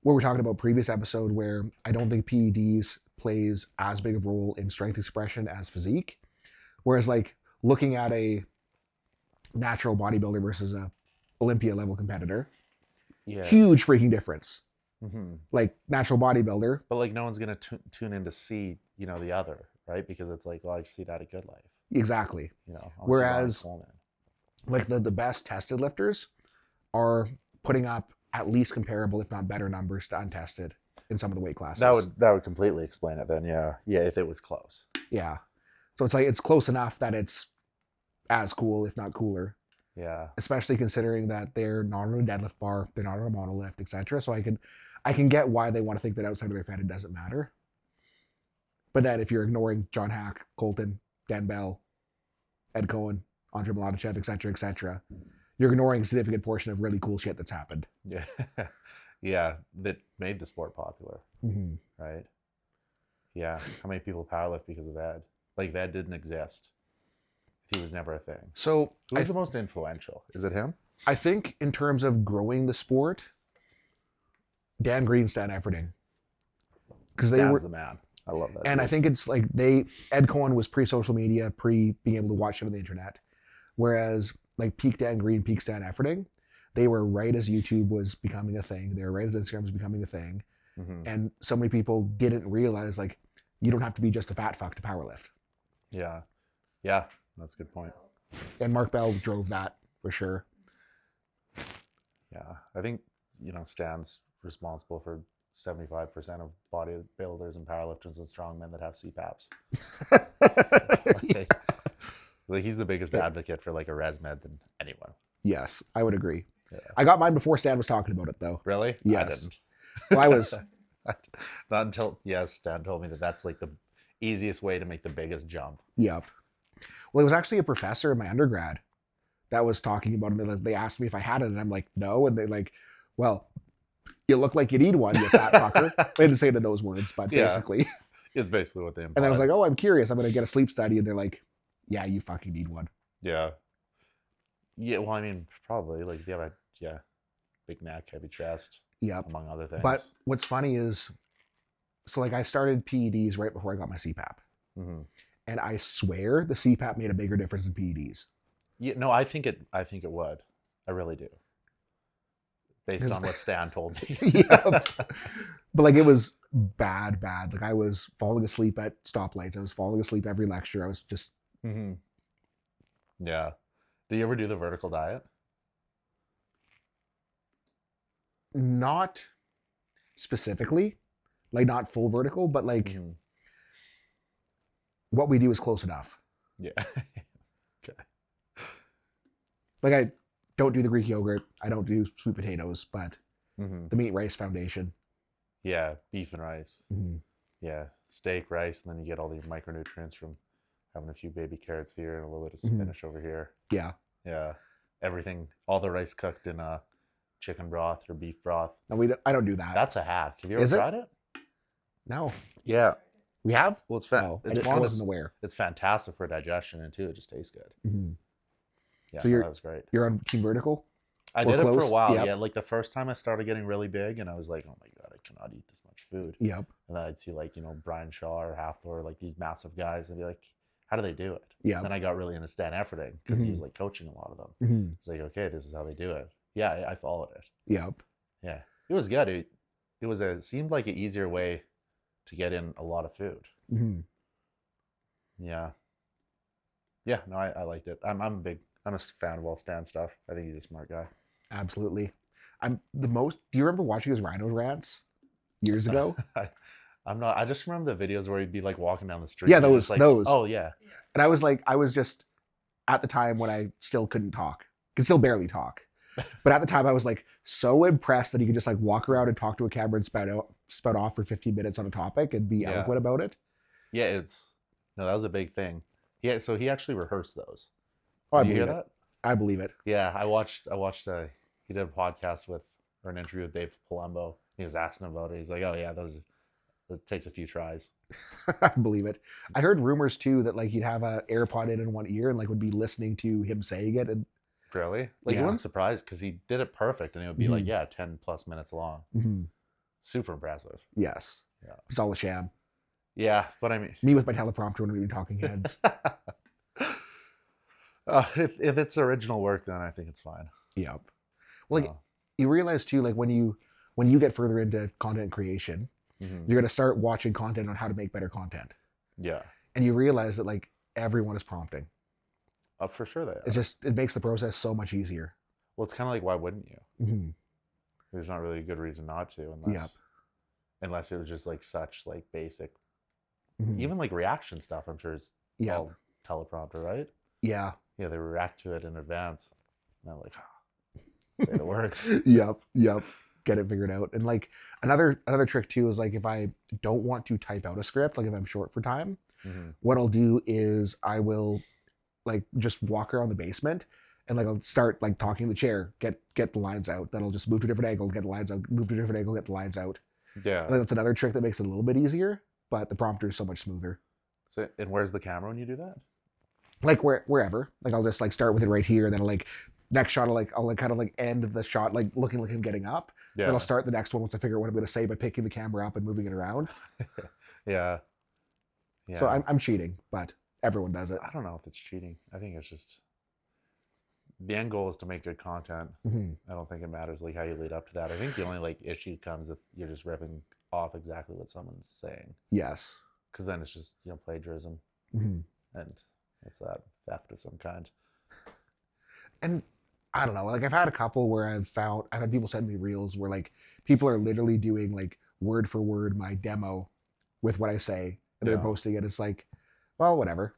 we're talking about previous episode, where I don't think PEDs plays as big of a role in strength expression as physique. Whereas like looking at a natural bodybuilder versus a Olympia level competitor, Yeah. huge freaking difference. Mm-hmm. Like natural bodybuilder, But like no one's gonna tune in to see the other, right? Because it's like, well, I see that at Good Life. exactly. I wanna see Whereas- Ronnie Coleman. Like the best tested lifters are putting up at least comparable, if not better, numbers to untested in some of the weight classes. That would completely explain it then. Yeah, if it was close. Yeah. So it's like it's close enough that it's as cool, if not cooler. Yeah. Especially considering that they're not on a deadlift bar, they're not on a monolift, etc. So I can get why they want to think that outside of their fed it doesn't matter. But then if you're ignoring John Hack, Colton, Dan Bell, Ed Cohen, Andre Mladichev, etc., you're ignoring a significant portion of really cool shit that's happened. Yeah. Yeah. That made the sport popular, Mm-hmm. right? Yeah. How many people powerlift because of Ed? Like Ed didn't exist. He was never a thing. So Who's the most influential? Is it him? I think in terms of growing the sport, Dan Green, Stan Efferding. Because they Dan's were, the man. I love that. and I dude. think it's like Ed Cohen was pre-social media, pre-being able to watch it on the internet. Whereas like peak Dan Green, peak Stan Efferding, they were right as YouTube was becoming a thing. They were right as Instagram was becoming a thing. Mhm. And so many people didn't realize like you don't have to be just a fat fuck to powerlift. Yeah. Yeah. That's a good point. And Mark Bell drove that for sure. Yeah. I think, Stan's responsible for 75% of bodybuilders and powerlifters and strongmen that have CPAPs. Like he's the biggest advocate for like a ResMed than anyone. Yes, I would agree. Yeah. I got mine before Stan was talking about it though. Really? Yes. I didn't. Well, I was Not until Stan told me that's like the easiest way to make the biggest jump. Yep. Well, it was actually a professor in my undergrad that was talking about it. And they asked me if I had it, and I'm like, no. And they're like, well, you look like you need one, you fat fucker. They didn't say it in those words, but Yeah. basically. It's basically what they imply. And then I was like, oh, I'm curious. I'm going to get a sleep study. And they're like, yeah, you fucking need one. yeah. Yeah, well, I mean, probably like if you have a big neck, heavy chest, Yep. among other things. But what's funny is, so like I started PEDs right before I got my CPAP. Mhm. And I swear the CPAP made a bigger difference than PEDs. Yeah, no, I think it would. I really do. Based Because- on what Stan told me. Yep. But like it was bad. Like I was falling asleep at stoplights. I was falling asleep every lecture. I was just Mm-hmm. Yeah. Do you ever do the vertical diet? not specifically, like not full vertical, but like Mhm. what we do is close enough. Yeah. Like I don't do the Greek yogurt. I don't do sweet potatoes, but Mm-hmm. the meat rice foundation. Yeah, beef and rice. Mhm. Yeah, steak, rice, and then you get all the micronutrients from having a few baby carrots here and a little bit of Mhm. spinach over here. Yeah. Yeah, everything, all the rice cooked in chicken broth or beef broth. No, I don't do that. That's a hack. Have you ever Is it? tried it? No. Yeah. We have? Well, it's No, I it's wasn't aware. It's fantastic for digestion and too. It just tastes good. Mhm. Yeah, So no, you're- that was great. You're on Team Vertical? I or did it for a close? while. Yep. Yeah, like the first time I started getting really big, and I was like, oh my god, I cannot eat this much food. Yep. And then I'd see like Brian Shaw or Hathor, like these massive guys, and be like, how do they do it? Yep. Then I got really into Stan Efferding because he was like coaching a lot of them. Mhm. It's like, okay, this is how they do it. Yeah, I followed it. Yep. Yeah, it was good. It seemed like an easier way to get in a lot of food. Mhm. Yeah. Yeah, no, I liked it. I'm a fan of all Stan stuff. I think he's a smart guy. Absolutely. Do you remember watching his Rhino rants years ago? I'm not. I just remember the videos where he'd be like walking down the street. Yeah, and those- just like, those. Oh yeah. And I was just at the time when I still couldn't talk, could still barely talk. But at the time I was like so impressed that he could just like walk around and talk to a camera and spout off for 15 minutes on a topic and be Yeah. eloquent about it. Yeah, that was a big thing. Yeah, so he actually rehearsed those. Oh, I Did you believe hear it. that? I believe it. Yeah, I watched. He did a podcast with or an interview with Dave Palumbo. He was asking about it. He's like, "Oh yeah, that takes a few tries." I believe it. I heard rumors too that like you'd have a AirPod in one ear and like would be listening to him saying it, and Really? Like, Yeah. you wouldn't surprise because he did it perfect, and it would be like, 10+ minutes long. Super impressive. yes, Yeah. it's all a sham. Yeah, but I mean, Me with my teleprompter when we were talking heads. if it's original work, then I think it's fine. Yep. Well, like No. you realize too, like when you get further into content creation, Mhm. you're gonna start watching content on how to make better content, Yeah, and you realize that like everyone is prompting. for sure they are. It makes the process so much easier. Well, it's kind of like, why wouldn't you? Mm-hmm. There's not really a good reason not to, unless it was just like such like basic, Mm-hmm. even like reaction stuff. I'm sure is Yeah. all teleprompter, right? Yeah. Yeah, they react to it in advance. And I'm like, say the words. Yep. Get it figured out. And like another trick too is like if I don't want to type out a script, like if I'm short for time, Mhm. what I'll do is I will like just walk around the basement and like I'll start like talking in the chair, get the lines out. Then I'll just move to a different angle, get the lines out, move to a different angle, get the lines out. Yeah. I think that's another trick that makes it a little bit easier, but the prompter is so much smoother. So, and where's the camera when you do that? Like wherever. Like I'll just like start with it right here, and then like next shot I'll kind of like end the shot like looking like him getting up. Yeah. Then I'll start the next one once I figure out what I'm gonna say by picking the camera up and moving it around. Yeah. Yeah. So I'm cheating, but everyone does it. I don't know if it's cheating. I think it's just the end goal is to make good content. Mm-hmm. I don't think it matters like how you lead up to that. I think the only like issue comes if you're just ripping off exactly what someone's saying, Yes. because then it's just plagiarism, Mm-hmm. and what's that, theft of some kind. And I don't know, like I've had a couple where I've had people send me reels where like people are literally doing like word for word my demo with what I say, and they're Yeah. posting it. It's like, well, whatever.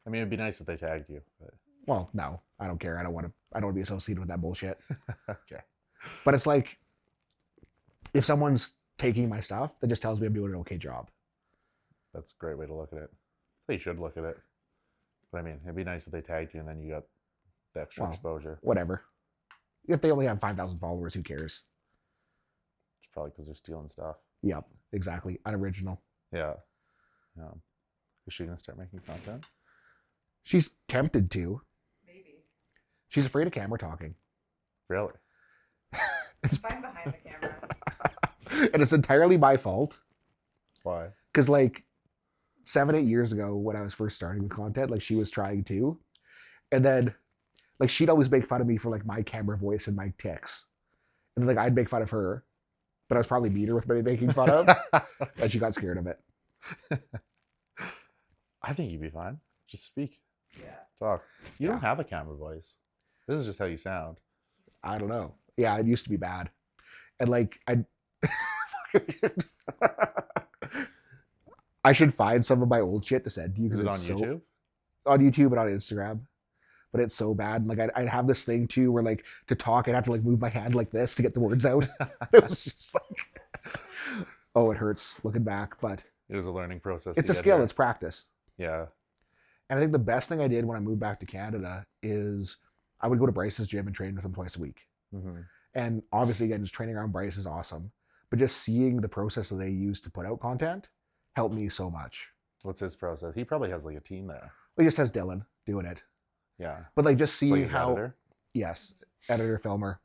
I mean, it'd be nice if they tagged you. But... Well, no, I don't care. I don't want to be associated with that bullshit. okay. But it's like, if someone's taking my stuff, that just tells me I'm doing an okay job. That's a great way to look at it. So you should look at it. But I mean, it'd be nice if they tagged you and then you got the extra Well, exposure. Whatever. If they only have 5,000 followers, who cares? It's probably because they're stealing stuff. Yep, exactly. Unoriginal. Yeah. Yeah. Is she gonna start making content? She's tempted to. Maybe. She's afraid of camera talking. Really? It's fine behind the camera. And it's entirely my fault. Why? Because like 7-8 years ago when I was first starting with content, like she was trying to. And then like she'd always make fun of me for like my camera voice and my tics. And then, like I'd make fun of her. But I was probably meaner with me making fun of. And she got scared of it. I think you'd be fine. Just speak. Yeah. Talk. You don't Yeah. have a camera voice. This is just how you sound. I don't know. Yeah, it used to be bad. And like I should find some of my old shit to send to you. Is it on it's YouTube? On YouTube and on Instagram. But it's so bad. And like I'd have this thing too where like to talk I'd have to like move my hand like this to get the words out. It was just like, oh, it hurts looking back, but It was a learning process. it's to a get skill, there. it's practice. Yeah. And I think the best thing I did when I moved back to Canada is I would go to Bryce's gym and train with him twice a week. Mm-hmm. And obviously, again, just training around Bryce is awesome. But just seeing the process that they use to put out content helped me so much. What's his process? He probably has like a team there. Well, he just has Dylan doing it. Yeah. But like just It's seeing like his how, editor. yes, editor, filmer.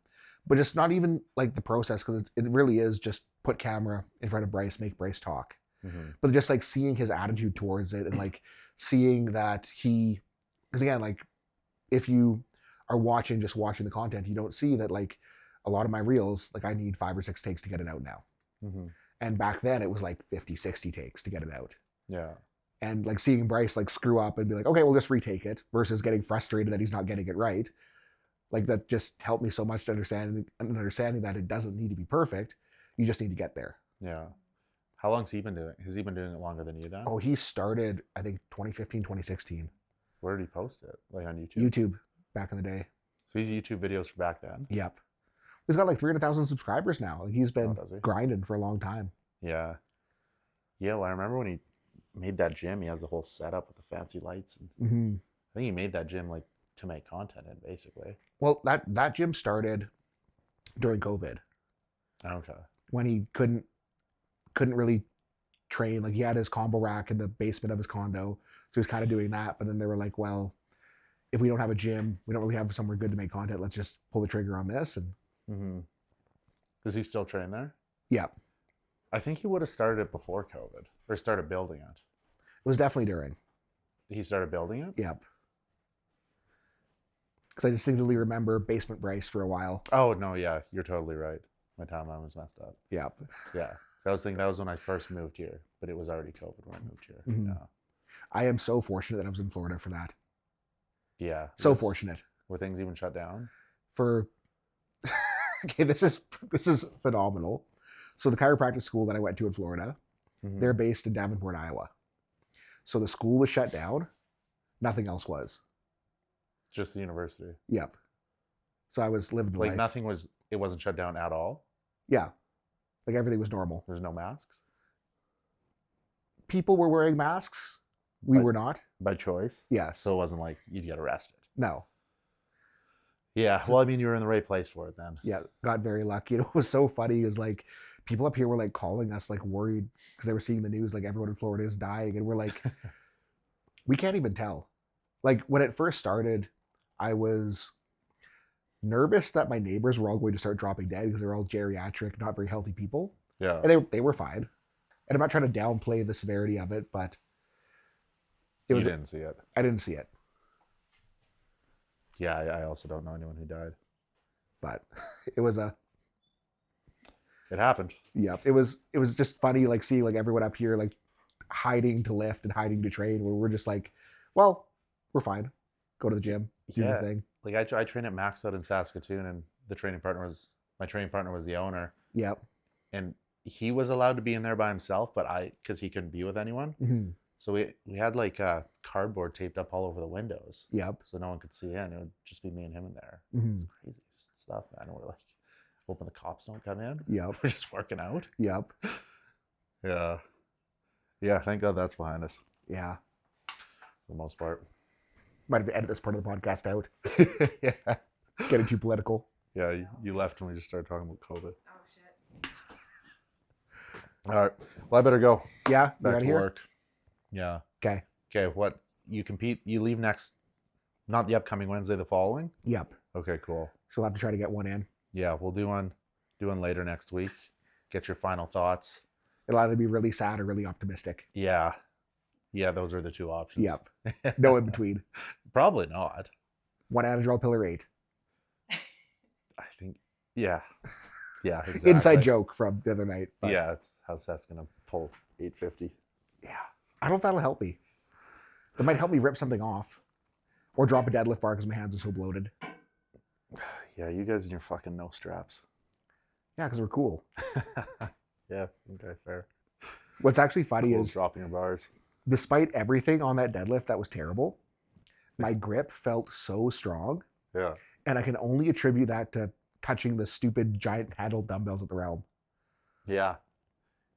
But just not even like the process, because it really is just put camera in front of Bryce, make Bryce talk. Mm-hmm. But just like seeing his attitude towards it and like seeing that because again, like if you are watching the content, you don't see that like a lot of my reels, like I need 5 or 6 takes to get it out now. Mm-hmm. And back then it was like 50, 60 takes to get it out. Yeah. And like seeing Bryce like screw up and be like, okay, we'll just retake it versus getting frustrated that he's not getting it right. Like that just helped me so much to understanding that it doesn't need to be perfect. You just need to get there. Yeah. How long's he been doing it? Has he been doing it longer than you then? Oh, he started, I think, 2015, 2016. Where did he post it? Like on YouTube? YouTube back in the day. So he's YouTube videos for back then? Yep. He's got like 300,000 subscribers now. Like he's been does he? grinding for a long time. Yeah. Yeah, well, I remember when he made that gym, he has the whole setup with the fancy lights. And Mm-hmm. I think he made that gym like to make content in, basically. Well, that gym started during COVID Okay. when he couldn't really train. Like he had his combo rack in the basement of his condo, so he was kind of doing that. But then they were like, well, if we don't have a gym, we don't really have somewhere good to make content. Let's just pull the trigger on this. And Mm-hmm. Does he still train there? yeah, I think he would have started it before COVID or started building it. it was definitely during. He started building it? Yep. Because I distinctly remember Basement Bryce for a while. Oh, no, yeah, you're totally right. My timeline was messed up. Yep. Yeah. So I was thinking that was when I first moved here, but it was already COVID when I moved here. Mhm. Yeah. I am so fortunate that I was in Florida for that. Yeah. So Was- fortunate. Were things even shut down? For okay, this is phenomenal. So the chiropractic school that I went to in Florida, Mhm. they're based in Davenport, Iowa. So the school was shut down. Nothing else was. Just the university. Yep. So I was living the Like life. nothing was, it wasn't shut down at all. Yeah. Like everything was normal. There's no masks People were wearing masks. We But- were not. by choice. Yes. So it wasn't like you'd get arrested. No. Yeah. Well, I mean, you were in the right place for it then. Yeah. Got very lucky. It was so funny is like people up here were like calling us like worried because they were seeing the news like everyone in Florida is dying. And we're like, we can't even tell. Like when it first started, I was nervous that my neighbors were all going to start dropping dead because they're all geriatric, not very healthy people. Yeah. And they were fine. And I'm not trying to downplay the severity of it, but it was You didn't see it. I didn't see it. Yeah. I also don't know anyone who died. But it was a It happened. yeah, it was just funny like seeing like everyone up here like hiding to lift and hiding to train where we're just like, well, we're fine. Go to the gym, do Yeah. the thing. Like I trained at Max out in Saskatoon, and my training partner was the owner, Yep. and he was allowed to be in there by himself, but because he couldn't be with anyone, Hmm. so we had like cardboard taped up all over the windows, Yep. so no one could see in. It would just be me and him in there. Hmm. Crazy stuff, man. We're like, hoping the cops don't come in. Yep. We're just working out. Yep. Yeah. Yeah. Thank God that's behind us Yeah. for the most part. Might have to edit this part of the podcast out. Yeah. Getting too political. Yeah. You left when we just started talking about COVID. Oh shit. All right. Well, I better go Yeah. You back out to here? work. Yeah. Okay. Okay. What you compete? You leave next, not the upcoming Wednesday, the following. Yep. Okay. Cool. So we'll have to try to get one in. Yeah, we'll do one later next week. Get your final thoughts. It'll either be really sad or really optimistic. Yeah. Yeah, those are the two options. Yep. No in between. Probably not. One Anadrol pillar 8. I think. Yeah. Yeah. Exactly. Inside joke from the other night. But Yeah, it's how Seth's gonna pull 850. yeah. I don't know if that'll help me. That might help me rip something off. Or drop a deadlift bar because my hands are so bloated. Yeah, you guys and your fucking no straps. Yeah, because we're cool. Yeah. Okay. Fair. What's actually funny Cool is, dropping your bars. despite everything on that deadlift that was terrible, my grip felt so strong. Yeah. And I can only attribute that to touching the stupid giant handled dumbbells at the Realm. Yeah.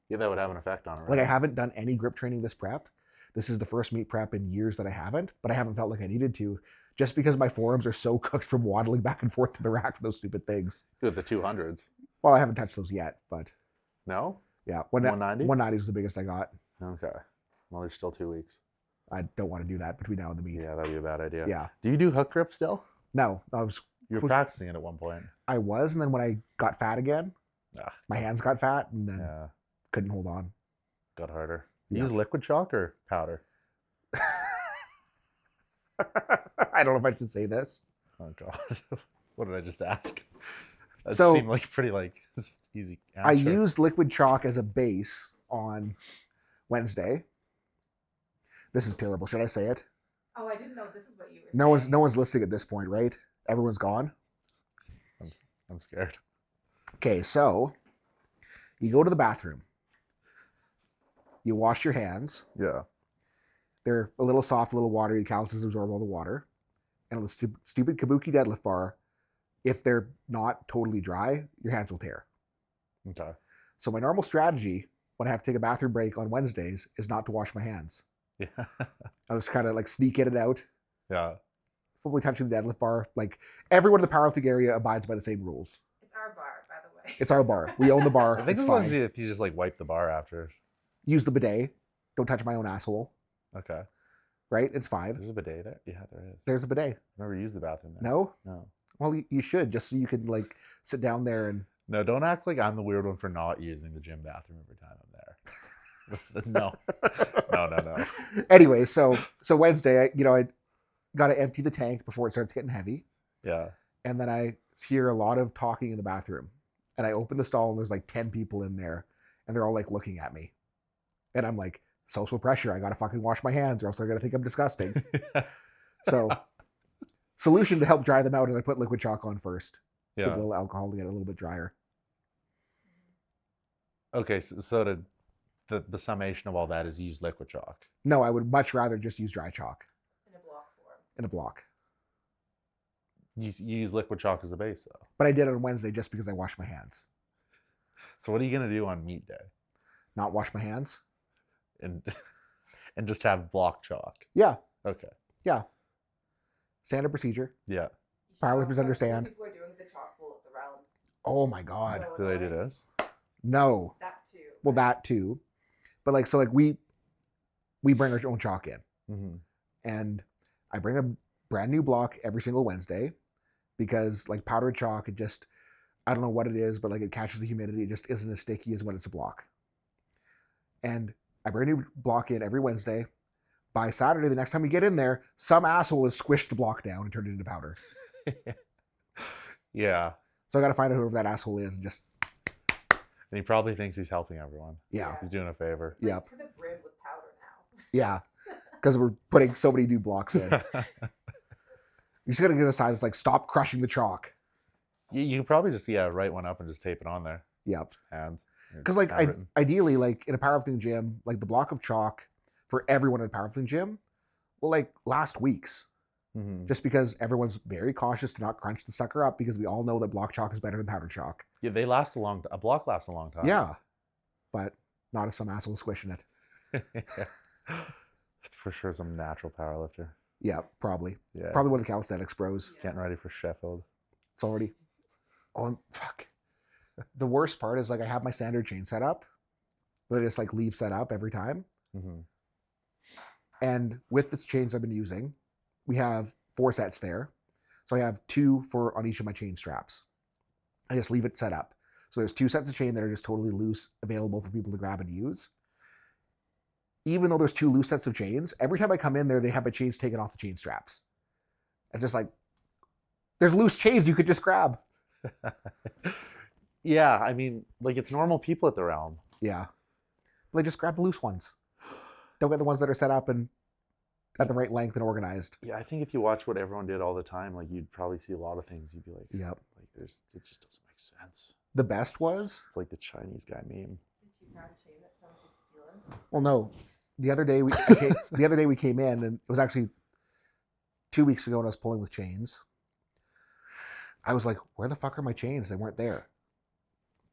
Yeah, that would have an effect on it. Right? Like I haven't done any grip training this prep. This is the first meet prep in years that I haven't, but I haven't felt like I needed to, just because my forearms are so cooked from waddling back and forth to the rack for those stupid things. With the 200s. Well, I haven't touched those yet, but No. yeah, 190? 190 was the biggest I got. Okay. Well, there's still 2 weeks. I don't want to do that between now and the meet. Yeah, that'd be a bad idea. Yeah. Do you do hook grip still? No, You were practicing it at one point. I was, and then when I got fat again, Ah, my hands got fat, and then yeah, couldn't hold on. got harder. You Yeah. use liquid chalk or powder? I don't know if I should say this. Oh God, what did I just ask? That So- seemed like pretty easy I answer. used liquid chalk as a base on Wednesday. This is terrible. Should I say it? Oh, I didn't know this is what you were No saying. one's listening at this point, right? Everyone's gone. I'm scared. Okay, so you go to the bathroom. You wash your hands. Yeah. They're a little soft, a little watery. The calluses absorb all the water. And on the stupid kabuki deadlift bar, if they're not totally dry, your hands will tear. Okay. So my normal strategy when I have to take a bathroom break on Wednesdays is not to wash my hands. Yeah. I just kind of like sneak in and out, Yeah. fully touching the deadlift bar. Like everyone in the powerlifting area abides by the same rules. It's our bar. It's our bar. We own the bar. I think It's as long as fine. you just like wipe the bar after. Use the bidet. Don't touch my own asshole. Okay. Right? It's fine. There's a bidet there. Yeah, there is. There's a bidet. I've never used the bathroom there. No? No. Well, you should, just so you can like sit down there and. No, don't act like I'm the weird one for not using the gym bathroom every time I'm there. No. No. Anyway, so Wednesday, I got to empty the tank before it starts getting heavy, Yeah. and then I hear a lot of talking in the bathroom, and I open the stall and there's like 10 people in there, and they're all like looking at me, and I'm like, social pressure. I gotta fucking wash my hands, or else they're gonna think I'm disgusting. So, solution to help dry them out is I put liquid chalk on first. Put a little alcohol to get it a little bit drier. Okay, so the summation of all that is use liquid chalk. No, I would much rather just use dry chalk In a block form. in a block. You use liquid chalk as the base though. But I did it on Wednesday just because I washed my hands. So what are you gonna do on meat day? Not wash my hands? And and just have block chalk. Yeah, Okay. yeah. Standard procedure. Yeah. Powerlifters understand. People are doing the chalk bowl at the realm. Oh my God. So Do they do annoying. this? No. That too. Well, that too. But like, so like we bring our own chalk in, Mm-hmm. and I bring a brand new block every single Wednesday because like powdered chalk, it just, I don't know what it is, but like it catches the humidity. It just isn't as sticky as when it's a block. And I bring a new block in every Wednesday. By Saturday, the next time we get in there, some asshole has squished the block down and turned it into powder. Yeah. So I got to find out whoever that asshole is and just, And he probably thinks he's helping everyone. yeah, He's doing a favor. It's like Yep. to the brim with powder now. yeah. Because we're putting so many new blocks in. You just got to get a sign that's like, stop crushing the chalk. You can probably just write one up and just tape it on there. Yep. Hands. Because like Handwritten. ideally, like in a powerlifting gym, like the block of chalk for everyone in a powerlifting gym will like last weeks. Mhm. Just because everyone's very cautious to not crunch the sucker up because we all know that block chalk is better than powdered chalk. Yeah, they last a long time. A block lasts a long time. Yeah. But not if some asshole is squishing it. For sure, some natural powerlifter. Yeah, probably. Yeah. Probably one of the calisthenics bros. Getting ready for Sheffield. It's already. Oh, fuck. The worst part is like I have my standard chain set up, but I just like leave set up every time. Mm-hmm. And with the chains I've been using, we have 4 sets there. So I have 2 on each of my chain straps. I just leave it set up. So there's 2 sets of chain that are just totally loose, available for people to grab and use. Even though there's 2 loose sets of chains, every time I come in there, they have my chains taken off the chain straps. It's just like, there's loose chains you could just grab. Yeah, I mean, like it's normal people at the realm. Yeah. Like just grab the loose ones. Don't get the ones that are set up and at the right length and organized. Yeah, I think if you watch what everyone did all the time, like you'd probably see a lot of things. You'd be like, Yep. it just doesn't make sense. The best was, It's like the Chinese guy meme. Did you found a chain that someone could steal in? well, no. The other day we came in, and it was actually 2 weeks ago when I was pulling with chains. I was like, where the fuck are my chains? They weren't there.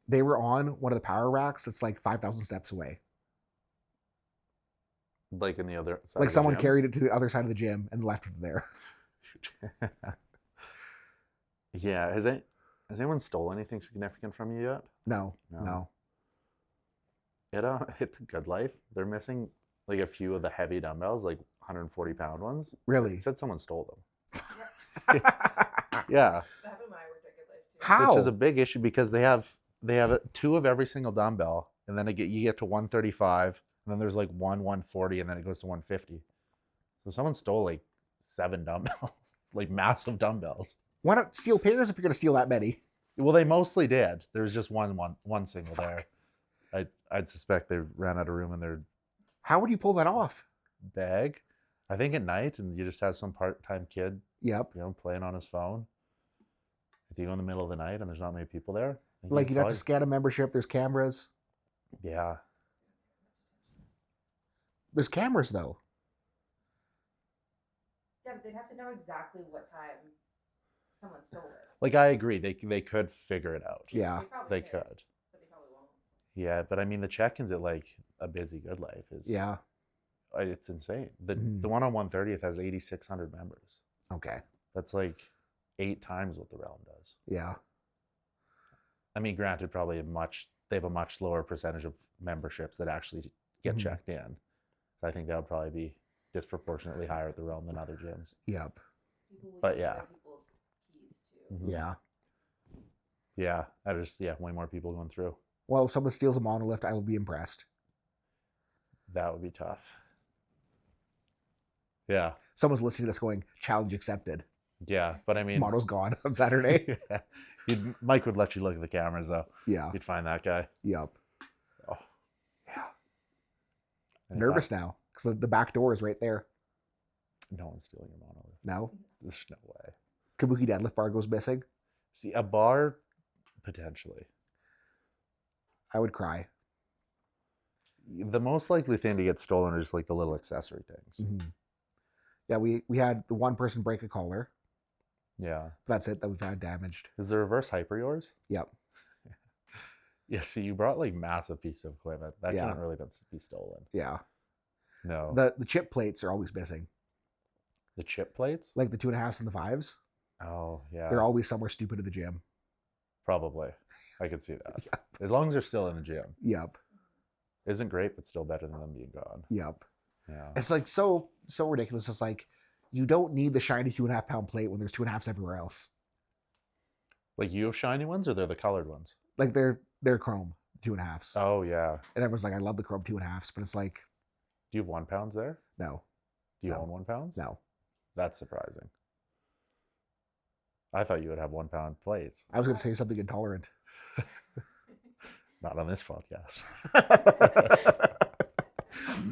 They were on one of the power racks that's like 5,000 steps away. Like in the other side. Like of the someone gym. carried it to the other side of the gym and left it there. Yeah, has anyone stole anything significant from you yet? No. Hit the Good Life. They're missing like a few of the heavy dumbbells, like 140-pound ones. Really? It said someone stole them. How? Yeah, That happened when I worked at Good Life too. How? which is a big issue because they have 2 of every single dumbbell, and then you get to 135, and then there's like 140, and then it goes to 150. So someone stole like 7 dumbbells, like massive dumbbells. Why not steal pairs if you're going to steal that many? Well, they mostly did. There was just one single Fuck. there. I'd suspect they ran out of room in their How would you pull that off? bag. I think at night, and you just have some part-time kid, Yep. playing on his phone. If you go in the middle of the night and there's not many people there, I think Like you'd have to probably- scan a membership. There's cameras. Yeah, There's cameras though. Yeah, but they'd have to know exactly what time someone stole it. like I agree, they could figure it out. Yeah. Probably They could. But they probably won't. Yeah, but I mean the check-ins at like a busy Good Life is Yeah. it's insane. The Mhm. the one on 130th has 8,600 members. Okay. That's like 8 times what the Realm does. Yeah. I mean, granted, probably they have a much lower percentage of memberships that actually get Mhm. checked in. So I think that would probably be disproportionately higher at the realm than other gyms. Yep. People will But use yeah. other people's keys too. Mhm. Yeah. Yeah, way more people going through. Well, if someone steals a monolift, I will be impressed. That would be tough. Yeah, Someone's listening to this going, challenge accepted. yeah, but I mean, Mono's gone on Saturday. Mike would let you look at the cameras though. Yeah. You'd find that guy. Yep. Oh, Yeah. and if Nervous now because the back door is right there. No one's stealing your monolith. No. There's no way. Kabuki deadlift bar goes missing. See, a bar, potentially. I would cry. The most likely thing to get stolen are just like the little accessory things. Mhm. Yeah, we had the one person break a collar. Yeah. That's it that we've had damaged. Is the reverse hyper yours? Yep. Yeah, see, you brought like massive piece of equipment. That Yeah. can't really be stolen. Yeah. No. The chip plates are always missing. The chip plates? Like the 2.5s and the 5s. Oh, yeah. They're always somewhere stupid in the gym. Probably. I could see that. Yep. As long as they're still in the gym. Yep. Isn't great, but still better than them being gone. Yep. Yeah. It's like so ridiculous. It's like you don't need the shiny 2.5 pound plate when there's 2.5s everywhere else. Like you have shiny ones or they're the colored ones? Like they're chrome 2.5s. Oh, yeah. And everyone's like, I love the chrome 2.5s, but it's like, Do you have 1 pounds there? no, Do you No. own 1 pounds? no. That's surprising. I thought you would have 1 pound plates. I was gonna say something intolerant. Not on this podcast.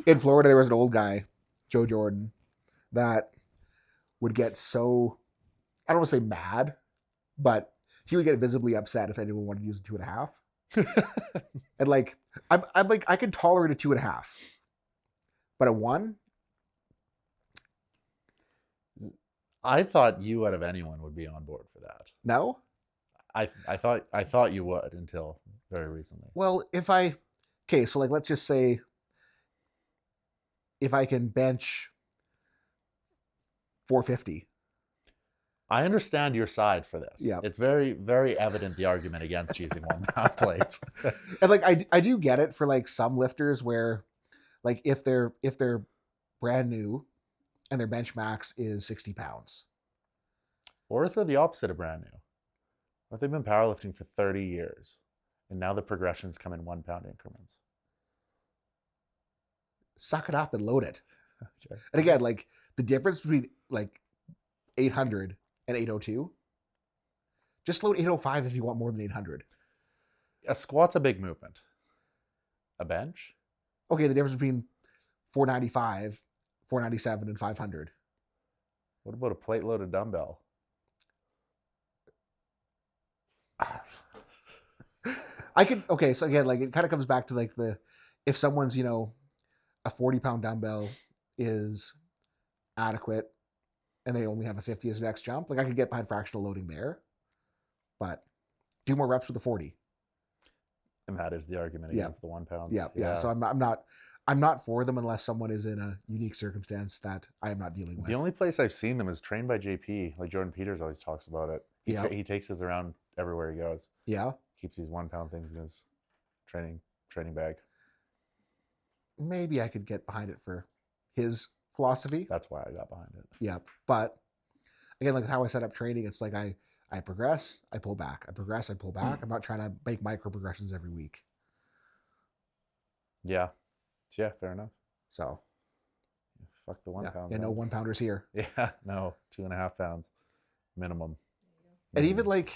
In Florida, there was an old guy, Joe Jordan, that would get so, I don't want to say mad, but he would get visibly upset if anyone wanted to use a 2.5. And like, I'm like, I can tolerate a 2.5, but a 1, I thought you out of anyone would be on board for that. no. I thought you would until very recently. Well, okay, so like, let's just say if I can bench 450. I understand your side for this. Yeah. It's very, very evident the argument against using 1 pound plates. And like I do get it for like some lifters where like if they're brand new and their bench max is 60 pounds. Or if they're the opposite of brand new. Or if they've been powerlifting for 30 years and now the progressions come in 1 pound increments. Suck it up and load it. Okay. And again, like the difference between like 800 and 802, just load 805 if you want more than 800. A squat's a big movement. A bench? Okay, the difference between 495, 497, and 500. What about a plate loaded dumbbell? Okay, so again, like it kind of comes back to like if someone's, a 40-pound dumbbell is adequate and they only have a 50 as the next jump, like I could get behind fractional loading there, but do more reps with the 40. And that is the argument Yeah. against the 1 pound. Yeah. So I'm not for them unless someone is in a unique circumstance that I am not dealing with. The only place I've seen them is trained by JP. Like Jordan Peters always talks about it. Yeah. He takes us around everywhere he goes. Yeah. Keeps these 1 pound things in his training bag. Maybe I could get behind it for his philosophy. That's why I got behind it. Yeah. But again, like how I set up training, it's like I progress, I pull back. I progress, I pull back. I'm not trying to make micro progressions every week. Yeah. Yeah, fair enough. So Fuck the 1 pound. yeah, no 1 pounders here. Yeah, no, 2.5 pounds minimum. And even like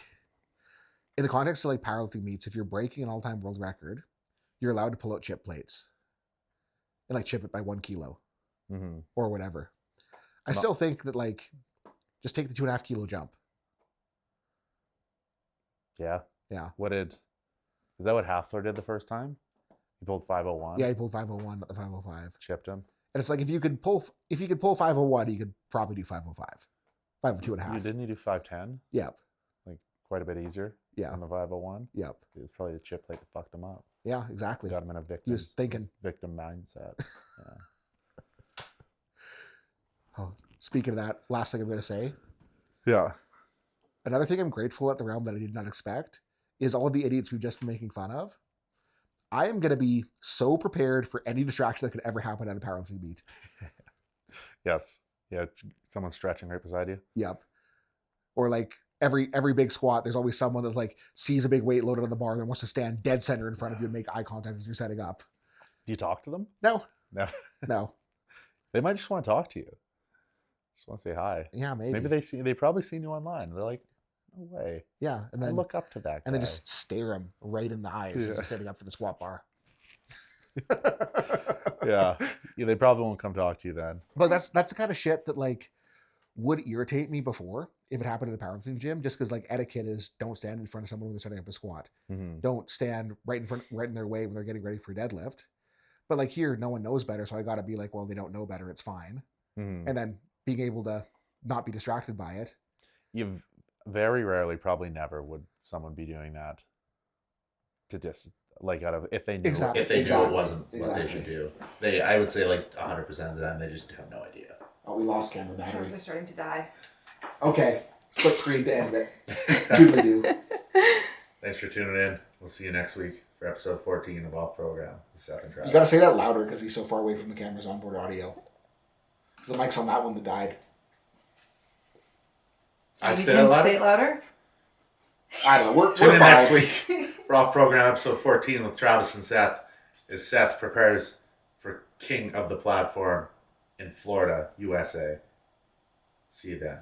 in the context of like powerlifting meets, if you're breaking an all-time world record, you're allowed to pull out chip plates and like chip it by 1 kilo Mm-hmm. or whatever. I No. still think that like just take the 2.5 kilo jump. Yeah. Yeah. Is that what Hathler did the first time? He pulled 501. Yeah, he pulled 501, not the 505. Chipped him. And it's like if you could pull 501, you could probably do 505. 502.5. Didn't you do 510? Yep. Like quite a bit easier Yeah. on the 501. Yep. It was probably the chip plate that fucked him up. Yeah, exactly. Got him in a He was thinking. victim mindset. Yeah. Oh, speaking of that, last thing I'm going to say. Yeah. Another thing I'm grateful at the realm that I did not expect is all the idiots we've just been making fun of. I am going to be so prepared for any distraction that could ever happen at a powerlifting meet. Yes. Yeah. Someone stretching right beside you. Yep. Or like every big squat, there's always someone that like sees a big weight loaded on the bar and wants to stand dead center in front of you and make eye contact as you're setting up. Do you talk to them? No. No. No. They might just want to talk to you. Just want to say hi. Yeah, maybe. Maybe they probably seen you online. They're like, no way. Yeah, and I then look up to that guy. and then just stare him right in the eyes as Yeah. you're setting up for the squat bar. Yeah. They probably won't come talk to you then. But that's the kind of shit that like would irritate me before if it happened at a powerlifting gym, just because like etiquette is don't stand in front of someone when they're setting up a squat. Mm-hmm. Don't stand right in their way when they're getting ready for a deadlift. But like here, no one knows better, so I got to be like, well, they don't know better, it's fine. Mm-hmm. And then being able to not be distracted by it. You very rarely, probably never, would someone be doing that to like out of if they knew Exactly. if they knew Exactly. it wasn't what they should do. I would say like 100% of the time they just have no idea. Oh, we lost camera battery. Cameras are starting to die. Okay, split screen to end it. Doodly-doo. Thanks for tuning in. We'll see you next week for episode 14 of Off Program with Seth and Travis. You gotta say that louder because he's so far away from the camera's onboard audio. The mic's on that one that died. So I've you said can it louder? say it louder? I don't know. We're Tune in fine. next week for Off Program episode 14 with Travis and Seth as Seth prepares for King of the Platform in Florida, USA. See you then.